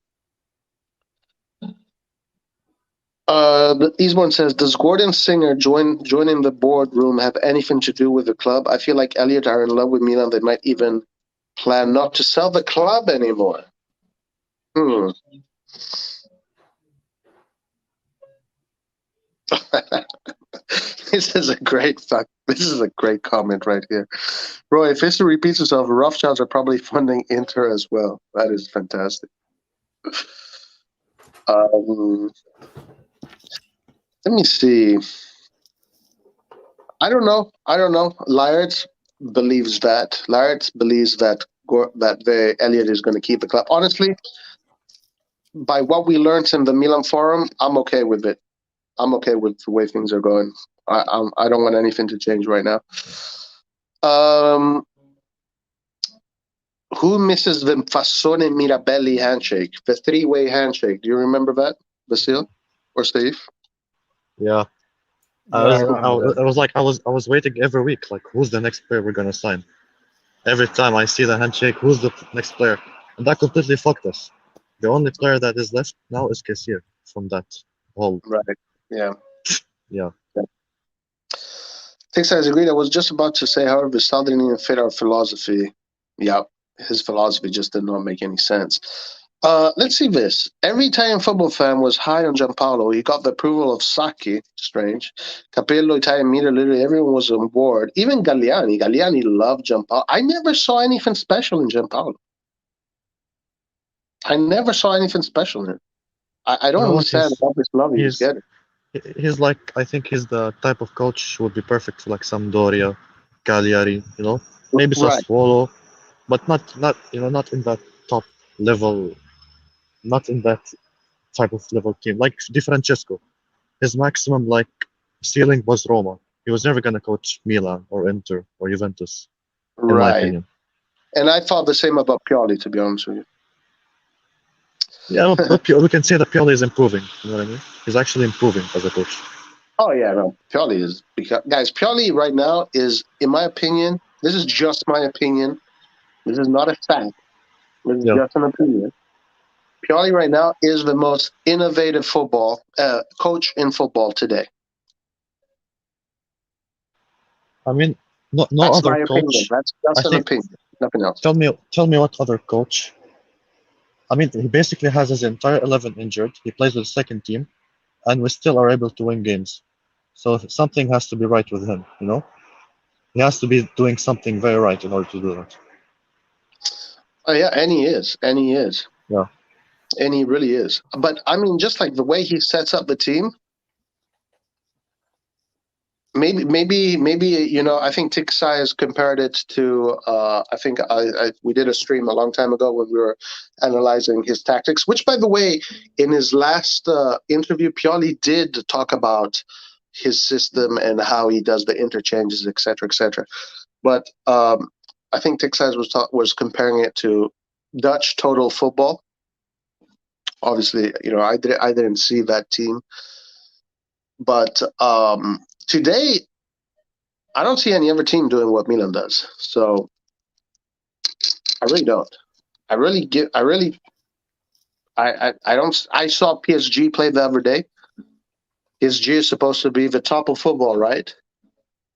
Eastbourne says, does Gordon Singer joining the boardroom have anything to do with the club? I feel like Elliot are in love with Milan. They might even plan not to sell the club anymore. This is a great comment right here. Roy, if history repeats itself, Rothschilds are probably funding Inter as well. That is fantastic. Let me see. I don't know. Laird believes that. The Elliot is going to keep the club. Honestly, by what we learned in the Milan forum, I'm okay with it. I'm okay with the way things are going. I don't want anything to change right now. Who misses the Fassone Mirabelli handshake? The three-way handshake. Do you remember that, Vasil or Steve? Yeah. Yeah, I remember that. I was waiting every week, like who's the next player we're gonna sign? Every time I see the handshake, who's the next player? And that completely fucked us. The only player that is left now is Kassir from that whole. Right. Yeah. Yeah. Texas agreed. I was just about to say, however, Sal didn't even fit our philosophy. Yeah, his philosophy just did not make any sense. Let's see this. Every Italian football fan was high on Giampaolo. He got the approval of Sacchi. Strange. Capello, Italian media, literally everyone was on board. Even Galliani. Galliani loved Giampaolo. I never saw anything special in Giampaolo. I never saw anything special in him. I don't understand all this love he was getting. He's like, I think he's the type of coach who would be perfect for like Sampdoria, Cagliari, maybe Right. Sassuolo, but not not in that top level, not in that type of level team. Like Di Francesco, his maximum like ceiling was Roma. He was never gonna coach Milan or Inter or Juventus, in my Right. opinion. And I thought the same about Pioli, to be honest with you. Yeah, but we can say that Pioli is improving. You know what I mean? He's actually improving as a coach. Oh yeah, no. Pioli is guys. Pioli right now is, in my opinion, this is just my opinion. This is not a fact. This is just an opinion. Pioli right now is the most innovative football coach in football today. I mean, no That's other my opinion. coach. That's an opinion. Nothing else. Tell me what other coach. I mean, he basically has his entire 11 injured. He plays with the second team, and we still are able to win games. So something has to be right with him. He has to be doing something very right in order to do that. Oh yeah, and he is. Yeah. And he really is. But I mean, just like the way he sets up the team. Maybe I think Tixai has compared it to I think we did a stream a long time ago when we were analyzing his tactics, which, by the way, in his last interview, Pioli did talk about his system and how he does the interchanges, etc., etc. But I think Tixai was comparing it to Dutch total football. Obviously, I didn't see that team, but today I don't see any other team doing what Milan does. So I really don't. I don't. I saw PSG play the other day. PSG is supposed to be the top of football, right?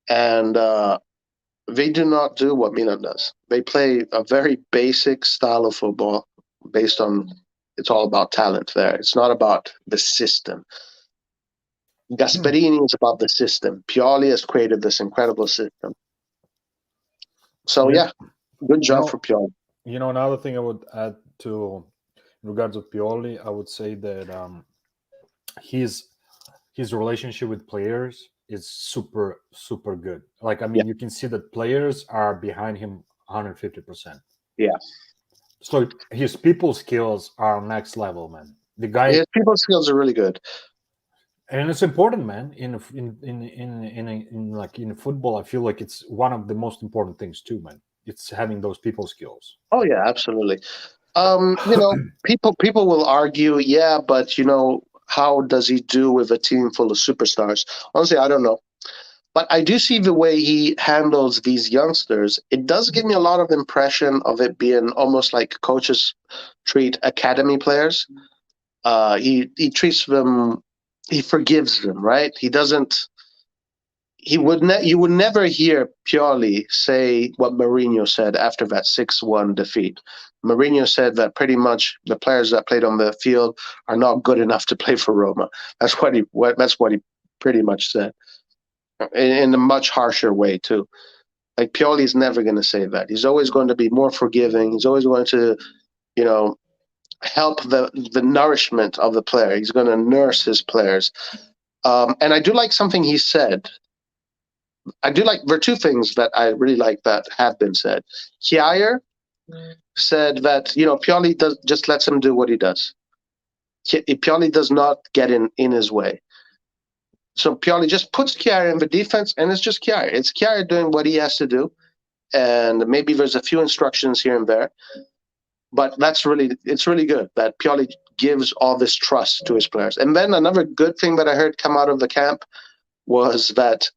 And they do not do what Milan does. They play a very basic style of football based on, it's all about talent there. It's not about the system. Gasperini is about the system. Pioli has created this incredible system. So yeah, good job for Pioli. Another thing I would add to in regards of Pioli, I would say that his relationship with players is super super good. Like I mean, you can see that players are behind him 150%. Yeah. So his people skills are next level, man. The guy, His people skills are really good. and it's important, man. In like in football, I feel like it's one of the most important things too, man. It's having those people skills. Oh yeah, absolutely. People will argue, yeah, but how does he do with a team full of superstars? Honestly, I don't know. But I do see the way he handles these youngsters. It does give me a lot of impression of it being almost like coaches treat academy players. He treats them, he forgives them, right? He doesn't. You would never hear Pioli say what Mourinho said after that 6-1 defeat. Mourinho said that pretty much the players that played on the field are not good enough to play for Roma. That's what he pretty much said, in a much harsher way too. Like Pioli's never going to say that. He's always going to be more forgiving. He's always going to, help the nourishment of the player. He's going to nurse his players. And I do like something he said. There are two things that I really like that have been said. Kjaer said that, Pioli just lets him do what he does. Pioli does not get in his way. So Pioli just puts Kjaer in the defense, and it's just Kjaer. It's Kjaer doing what he has to do, and maybe there's a few instructions here and there. But it's really good that Pioli gives all this trust to his players. And then another good thing that I heard come out of the camp was that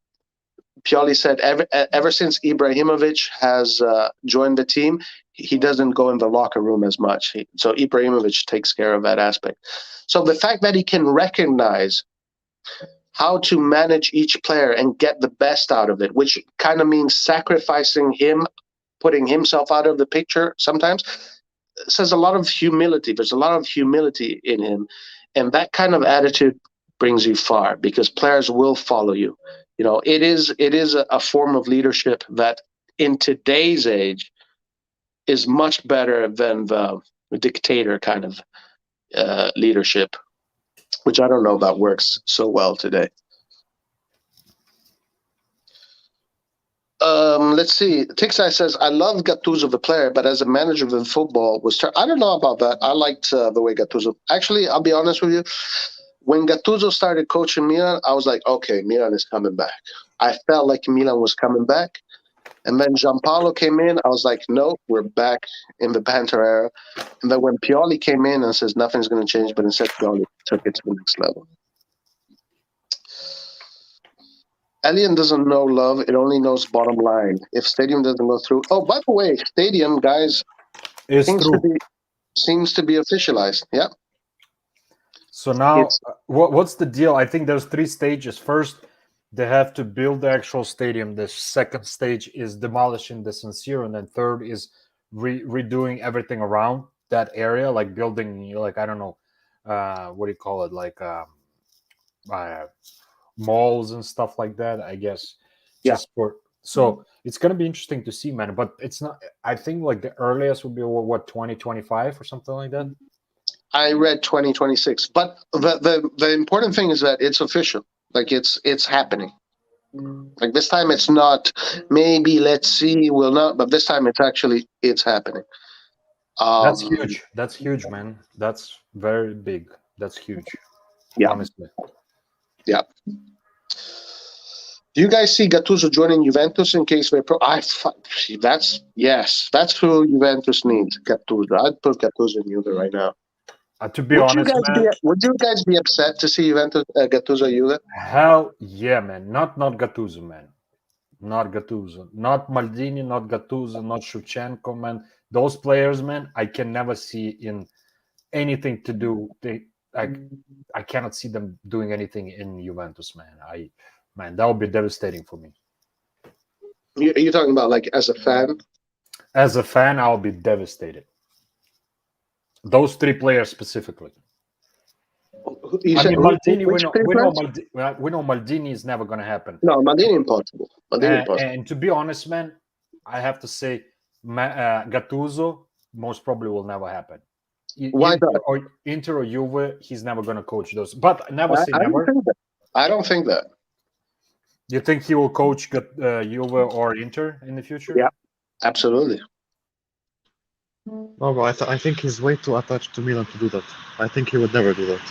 Pioli said ever since Ibrahimovic has joined the team, he doesn't go in the locker room as much. So Ibrahimovic takes care of that aspect. So the fact that he can recognize how to manage each player and get the best out of it, which kind of means sacrificing him, putting himself out of the picture sometimes, says a lot of humility. There's a lot of humility in him. And that kind of attitude brings you far because players will follow you. It is a form of leadership that in today's age is much better than the dictator kind of leadership, which I don't know that works so well today. Let's see. Tixai says, I love Gattuso, the player, but as a manager of the football I don't know about that. I liked the way Gattuso. Actually, I'll be honest with you. When Gattuso started coaching Milan, I was like, okay, Milan is coming back. I felt like Milan was coming back. And then Gianpaolo came in. I was like, no, we're back in the banter era. And then when Pioli came in and says nothing's going to change, but instead Pioli took it to the next level. Alien doesn't know love. It only knows bottom line. If Stadium doesn't go through. Oh, by the way, Stadium, guys, seems to be officialized. Yeah. So now, what's the deal? I think there's 3 stages. First, they have to build the actual stadium. The second stage is demolishing the San Siro, and then third is redoing everything around that area, like building, like I don't know, what do you call it, like malls and stuff like that. I guess just for. So it's gonna be interesting to see, man. But it's not. I think like the earliest would be what 2025 or something like that. I read 2026, but the important thing is that it's official. Like it's happening. Like this time it's not maybe let's see, will not, but this time it's happening. That's huge. That's huge, man. That's very big. That's huge. Yeah. Honestly. Yeah. Do you guys see Gattuso joining Juventus in case they're that's who Juventus needs. Gattuso. I'd put Gattuso in Juve right now. To be honest, man, would you guys be upset to see Juventus Gattuso Juve? Hell yeah, man. Not Gattuso, man. Not Gattuso. Not Maldini, not Gattuso, not Shevchenko, man. Those players, man, I can never see in anything to do. I cannot see them doing anything in Juventus, man. That would be devastating for me. You're talking about like as a fan? As a fan, I'll be devastated. Those 3 players specifically. Maldini. We know Maldini is never going to happen. No, Maldini impossible. And to be honest, man, I have to say, Gattuso most probably will never happen. Why not? Inter or Juve, he's never going to coach those. But never say never. I don't think that. You think he will coach Juve or Inter in the future? Yeah. Absolutely. No, bro, I think he's way too attached to Milan to do that. I think he would never do that.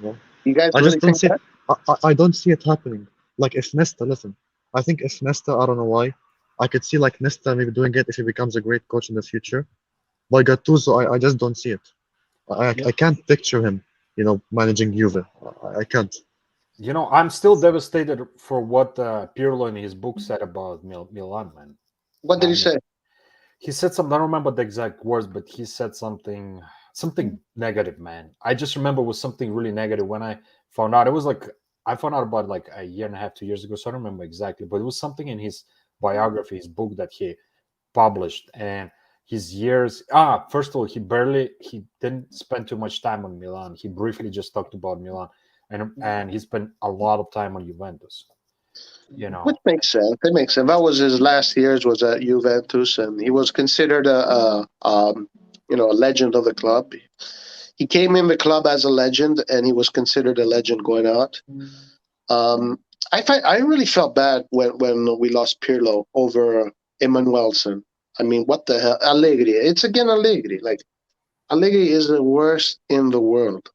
No? You guys I really just don't think see it. that? I don't see it happening. Like if Nesta, listen, I think if Nesta, I don't know why, I could see like Nesta maybe doing it if he becomes a great coach in the future. But Gattuso, I just don't see it. Yeah. I can't picture him, managing Juve. I can't. You know, I'm still devastated for what Pirlo in his book said about Milan, man. What did I he mean, say? he said something. I don't remember the exact words, but he said something negative, man. I just remember it was something really negative when I found out. It was like I found out about like a year and a half, 2 years ago. So I don't remember exactly, but it was something in his biography, his book that he published, and his years. First of all, he didn't spend too much time on Milan. He briefly just talked about Milan, and he spent a lot of time on Juventus. You know, Which makes sense. It makes sense. That was his last years was at Juventus, and he was considered a legend of the club. He came in the club as a legend, and he was considered a legend going out. I really felt bad when we lost Pirlo over Emanuelson. I mean, what the hell? Allegri. It's again Allegri. Like Allegri is the worst in the world.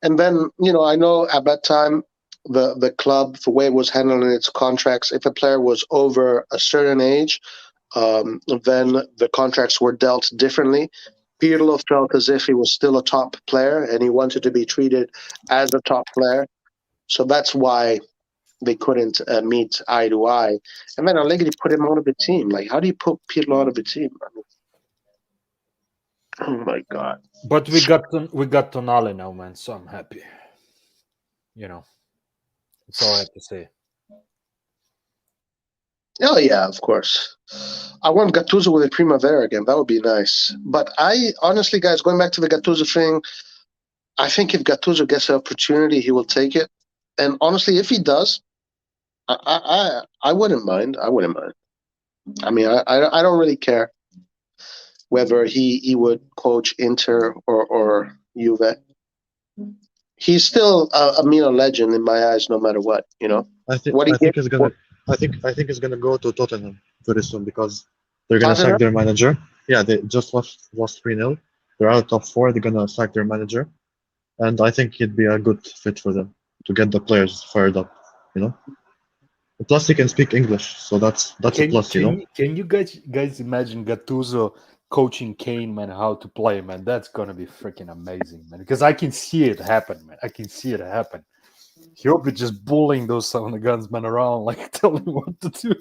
And then I know at that time the club, the way it was handling its contracts, if a player was over a certain age, then the contracts were dealt differently. Pirlo felt as if he was still a top player and he wanted to be treated as a top player. So that's why they couldn't meet eye to eye. And then Allegri put him out of the team. Like, how do you put Pirlo out of the team? I mean, oh my God. but we got Tonali now, man. So I'm happy. You know, that's all I have to say. Oh yeah, of course. I want Gattuso with a Primavera again. That would be nice. But I honestly, guys, going back to the Gattuso thing, I think if Gattuso gets the opportunity, he will take it. And honestly, if he does, I wouldn't mind. I wouldn't mind. I mean, I don't really care whether he would coach Inter or Juve. He's still a Milan legend in my eyes, no matter what. I think What he I did. think he's gonna I think he's gonna go to Tottenham very soon because they're gonna Tottenham? sack their manager. Yeah, they just lost 3-0. They're out of top four. They're gonna sack their manager, and I think he'd be a good fit for them to get the players fired up. You know. Plus, he can speak English, so that's a Can you plus. can you can you guys imagine Gattuso coaching Kane, man, how to play, man? That's gonna be freaking amazing, man. Because I can see it happen, man. I can see it happen. He'll be just bullying those son of the guns, man, around, like telling him what to do.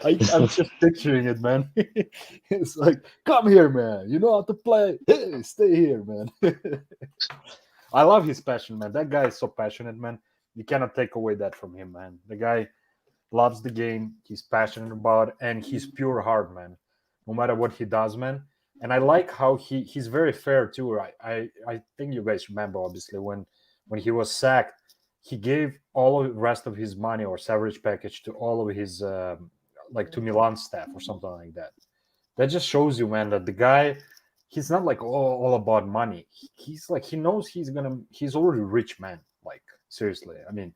I'm just picturing it, man. It's like, come here, man. You know how to play. Hey, stay here, man. I love his passion, man. That guy is so passionate, man. You cannot take away that from him, man. The guy loves the game. He's passionate about it, and he's pure heart, man. No matter what he does, man. And I like how he's very fair too. I think you guys remember, obviously, when he was sacked, he gave all of the rest of his money or salary package to all of his like to Milan staff or something like that. That just shows you, man, that the guy, he's not like all about money. He's like, he knows he's already rich, man. Like, seriously, I mean,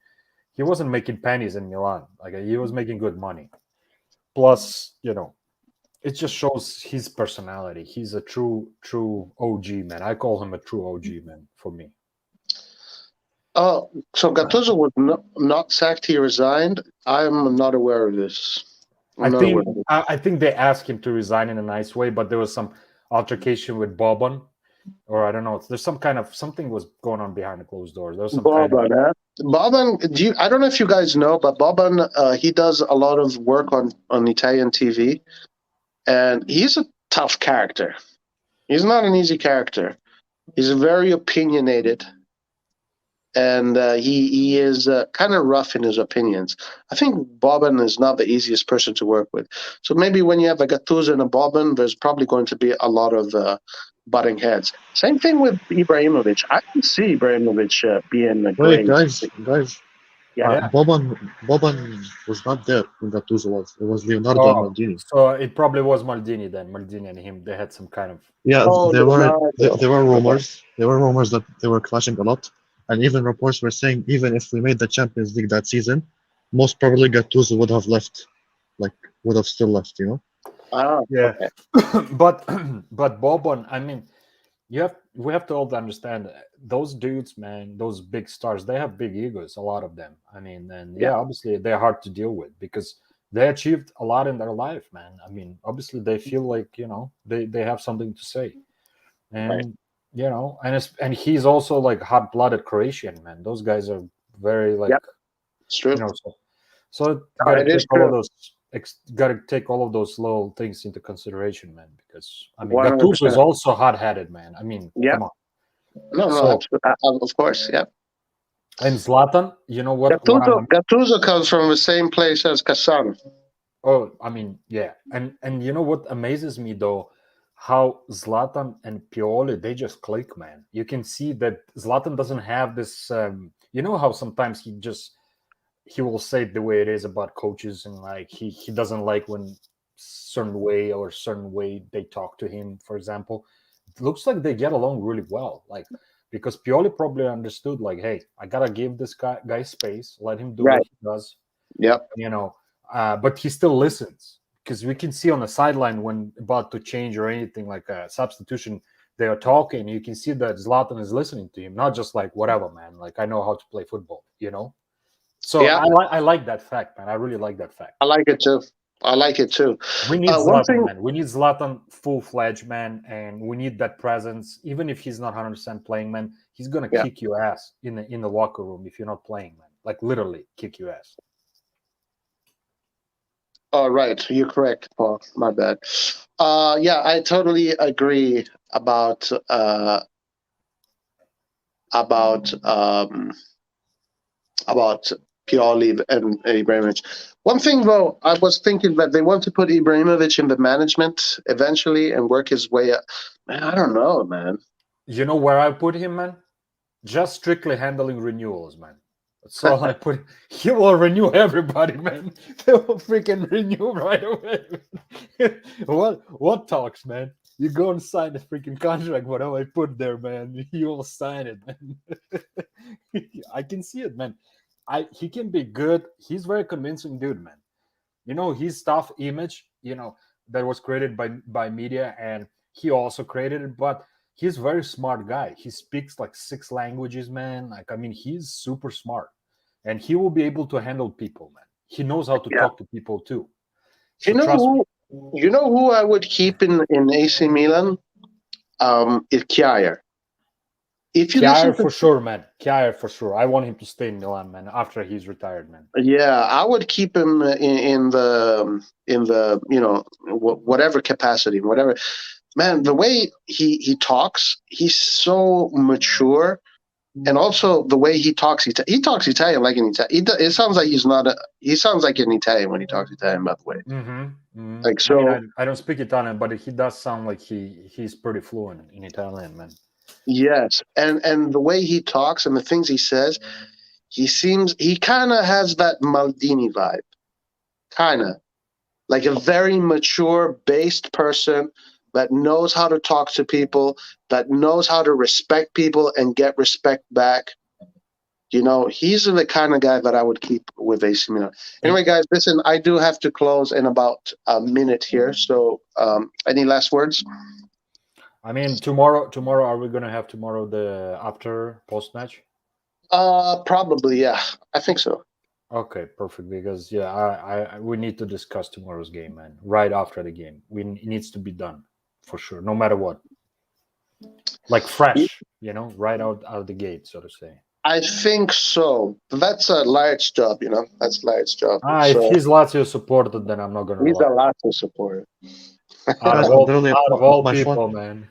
he wasn't making pennies in Milan. Like, he was making good money. Plus, it just shows his personality. He's a true OG, man. I call him a true OG, man, for me. Oh, so Gattuso was not sacked. He resigned. I'm not aware of this. I think they asked him to resign in a nice way, but there was some altercation with Boban, or I don't know. There's something was going on behind the closed doors. There was some Boban, Boban, I don't know if you guys know, but Boban, he does a lot of work on Italian TV, and he's a tough character. He's not an easy character. He's very opinionated, and he is kind of rough in his opinions. I think Boban is not the easiest person to work with. So maybe when you have a Gattuso and a Boban, there's probably going to be a lot of butting heads. Same thing with Ibrahimovic. I can see Ibrahimovic being a Wait, great. guys. Yeah. Boban was not there when Gattuso was. It was Leonardo and Maldini. So it probably was Maldini then. Maldini and him, they had some kind of. Yeah, Oh, there were Leonardo. rumors. There were rumors that they were clashing a lot, And even reports were saying even if we made the Champions League that season, most probably Gattuso would have left, like would have still left. You know. Ah, Yeah, okay. but but Bobon, I mean, we have to all understand those dudes, man, those big stars, they have big egos, a lot of them. I mean, and Yeah. obviously they're hard to deal with because they achieved a lot in their life, man. I mean, obviously they feel like they have something to say, Right. and and he's also like hot-blooded Croatian, man. Those guys are very like Yep. It's true. so got to It is take all of true. those. Got to take all of those little things into consideration, man. Because I mean, Gattuso is 100%. also hot-headed, man. I mean, Yeah. come on. No, So absolutely. Of course, yeah. and Zlatan, you know what? What Gattuso comes from the same place as Casano. Oh, I mean, yeah, and you know what amazes me though, how Zlatan and Pioli they just click, man. You can see that Zlatan doesn't have this. You know how sometimes he will say it the way it is about coaches, and like he doesn't like when certain way they talk to him. For example, it looks like they get along really well, like because Pioli probably understood, like, hey, I gotta give this guy space, let him do what Right. he does, Yep. but he still listens because we can see on the sideline when about to change or anything like a substitution, they are talking. You can see that Zlatan is listening to him, not just like whatever, man. Like I know how to play football. So Yeah. I like that fact, man. I really like that fact. I like it too. I like it too. We need One Zlatan, thing, man. We need Zlatan full-fledged, man, and we need that presence. Even if he's not 100% playing, man, he's gonna Yeah. kick your ass in the locker room if you're not playing, man. Like literally kick your ass. oh, right, you're correct, Paul. My bad. Yeah, I totally agree about about Pioli and Ibrahimovic. One thing though, I was thinking that they want to put Ibrahimovic in the management eventually and work his way up. Man, I don't know, man. You know where I put him, man? Just strictly handling renewals, man. That's all I put. He will renew everybody, man. They will freaking renew right away. What talks, man? You go and sign the freaking contract, whatever I put there, man. You will sign it, man. I can see it, man. He can be good. He's very convincing dude, man. His tough image, that was created by media, and he also created it, but he's a very smart guy. He speaks like 6 languages, man. Like, I mean, he's super smart, and he will be able to handle people, man. He knows how to Yeah. talk to people too. So You know trust me. who I would keep in AC Milan? Is Kjaer. If you listen Kjaer to for sure, man. Kjaer for sure. I want him to stay in Milan, man, after he's retired, man. yeah, I would keep him in the whatever capacity, whatever. Man, the way he talks, he's so mature, and also the way he talks Italian like an Italian. It sounds like he sounds like an Italian when he talks Italian. By the way, like I mean, so. I don't speak Italian, but he does sound like he's pretty fluent in Italian, man. Yes, and the way he talks and the things he says, he kind of has that Maldini vibe, kind of like a very mature, based person that knows how to talk to people, that knows how to respect people and get respect back. He's the kind of guy that I would keep with AC Milan. Anyway, guys, listen, I do have to close in about a minute here. So, any last words? I mean, tomorrow, are we gonna have tomorrow the after post match? Probably, yeah. I think so. Okay, perfect. Because we need to discuss tomorrow's game, man. Right after the game, it needs to be done for sure, no matter what. Like fresh, right out of the gate, so to say. I think so. That's a Laird's job, That's Laird's job. If he's Lazio supporter, then I'm not gonna He's lie. a Lazio supporter. Out Guys, of all, literally, out of all my people, phone. man.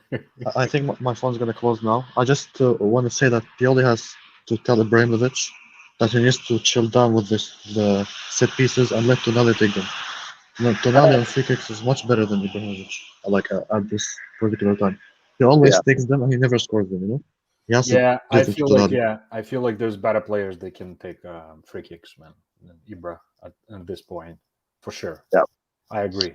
I think my phone's gonna close now. I just want to say that Pioli has to tell Ibrahimovic that he needs to chill down with the set pieces and let Tonali take them. Tonali on free kicks is much better than Ibrahimovic. Like at this particular time, he always Yeah. takes them and he never scores them. He has Yeah, to give it to Tonali. I feel like there's better players that can take free kicks, man, than Ibra at this point, for sure. Yeah. I agree.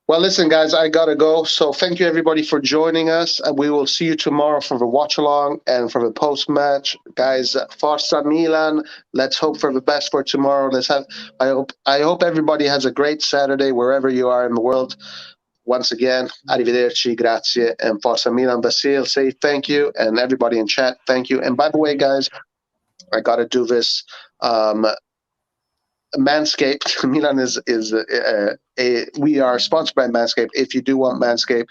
Well, listen, guys, I gotta go. So thank you everybody for joining us, and we will see you tomorrow for the watch along and for the post match, guys. Forza Milan. Let's hope for the best for tomorrow. I hope everybody has a great Saturday wherever you are in the world. Once again, arrivederci, grazie, and Forza Milan. Vasil, say thank you, and everybody in chat, thank you. And by the way, guys, I gotta do this. Manscaped. Milan is we are sponsored by Manscaped. If you do want Manscaped,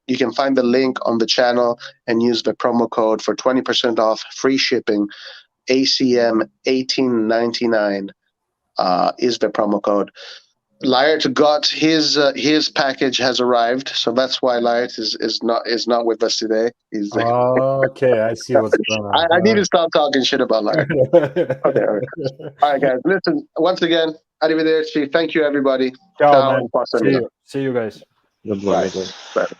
you can find the link on the channel and use the promo code for 20% off, free shipping. ACM 1899 is the promo code. Lyart got his package has arrived, so that's why Lyart is not with us today. He's Okay, I see what's going on. I need to stop talking shit about Lyart. Okay, all right, guys. Listen, once again, arrivederci. Thank you, everybody. Ciao, Ciao, man. and forza Milan. See you guys. Goodbye. Bye. Goodbye. Bye.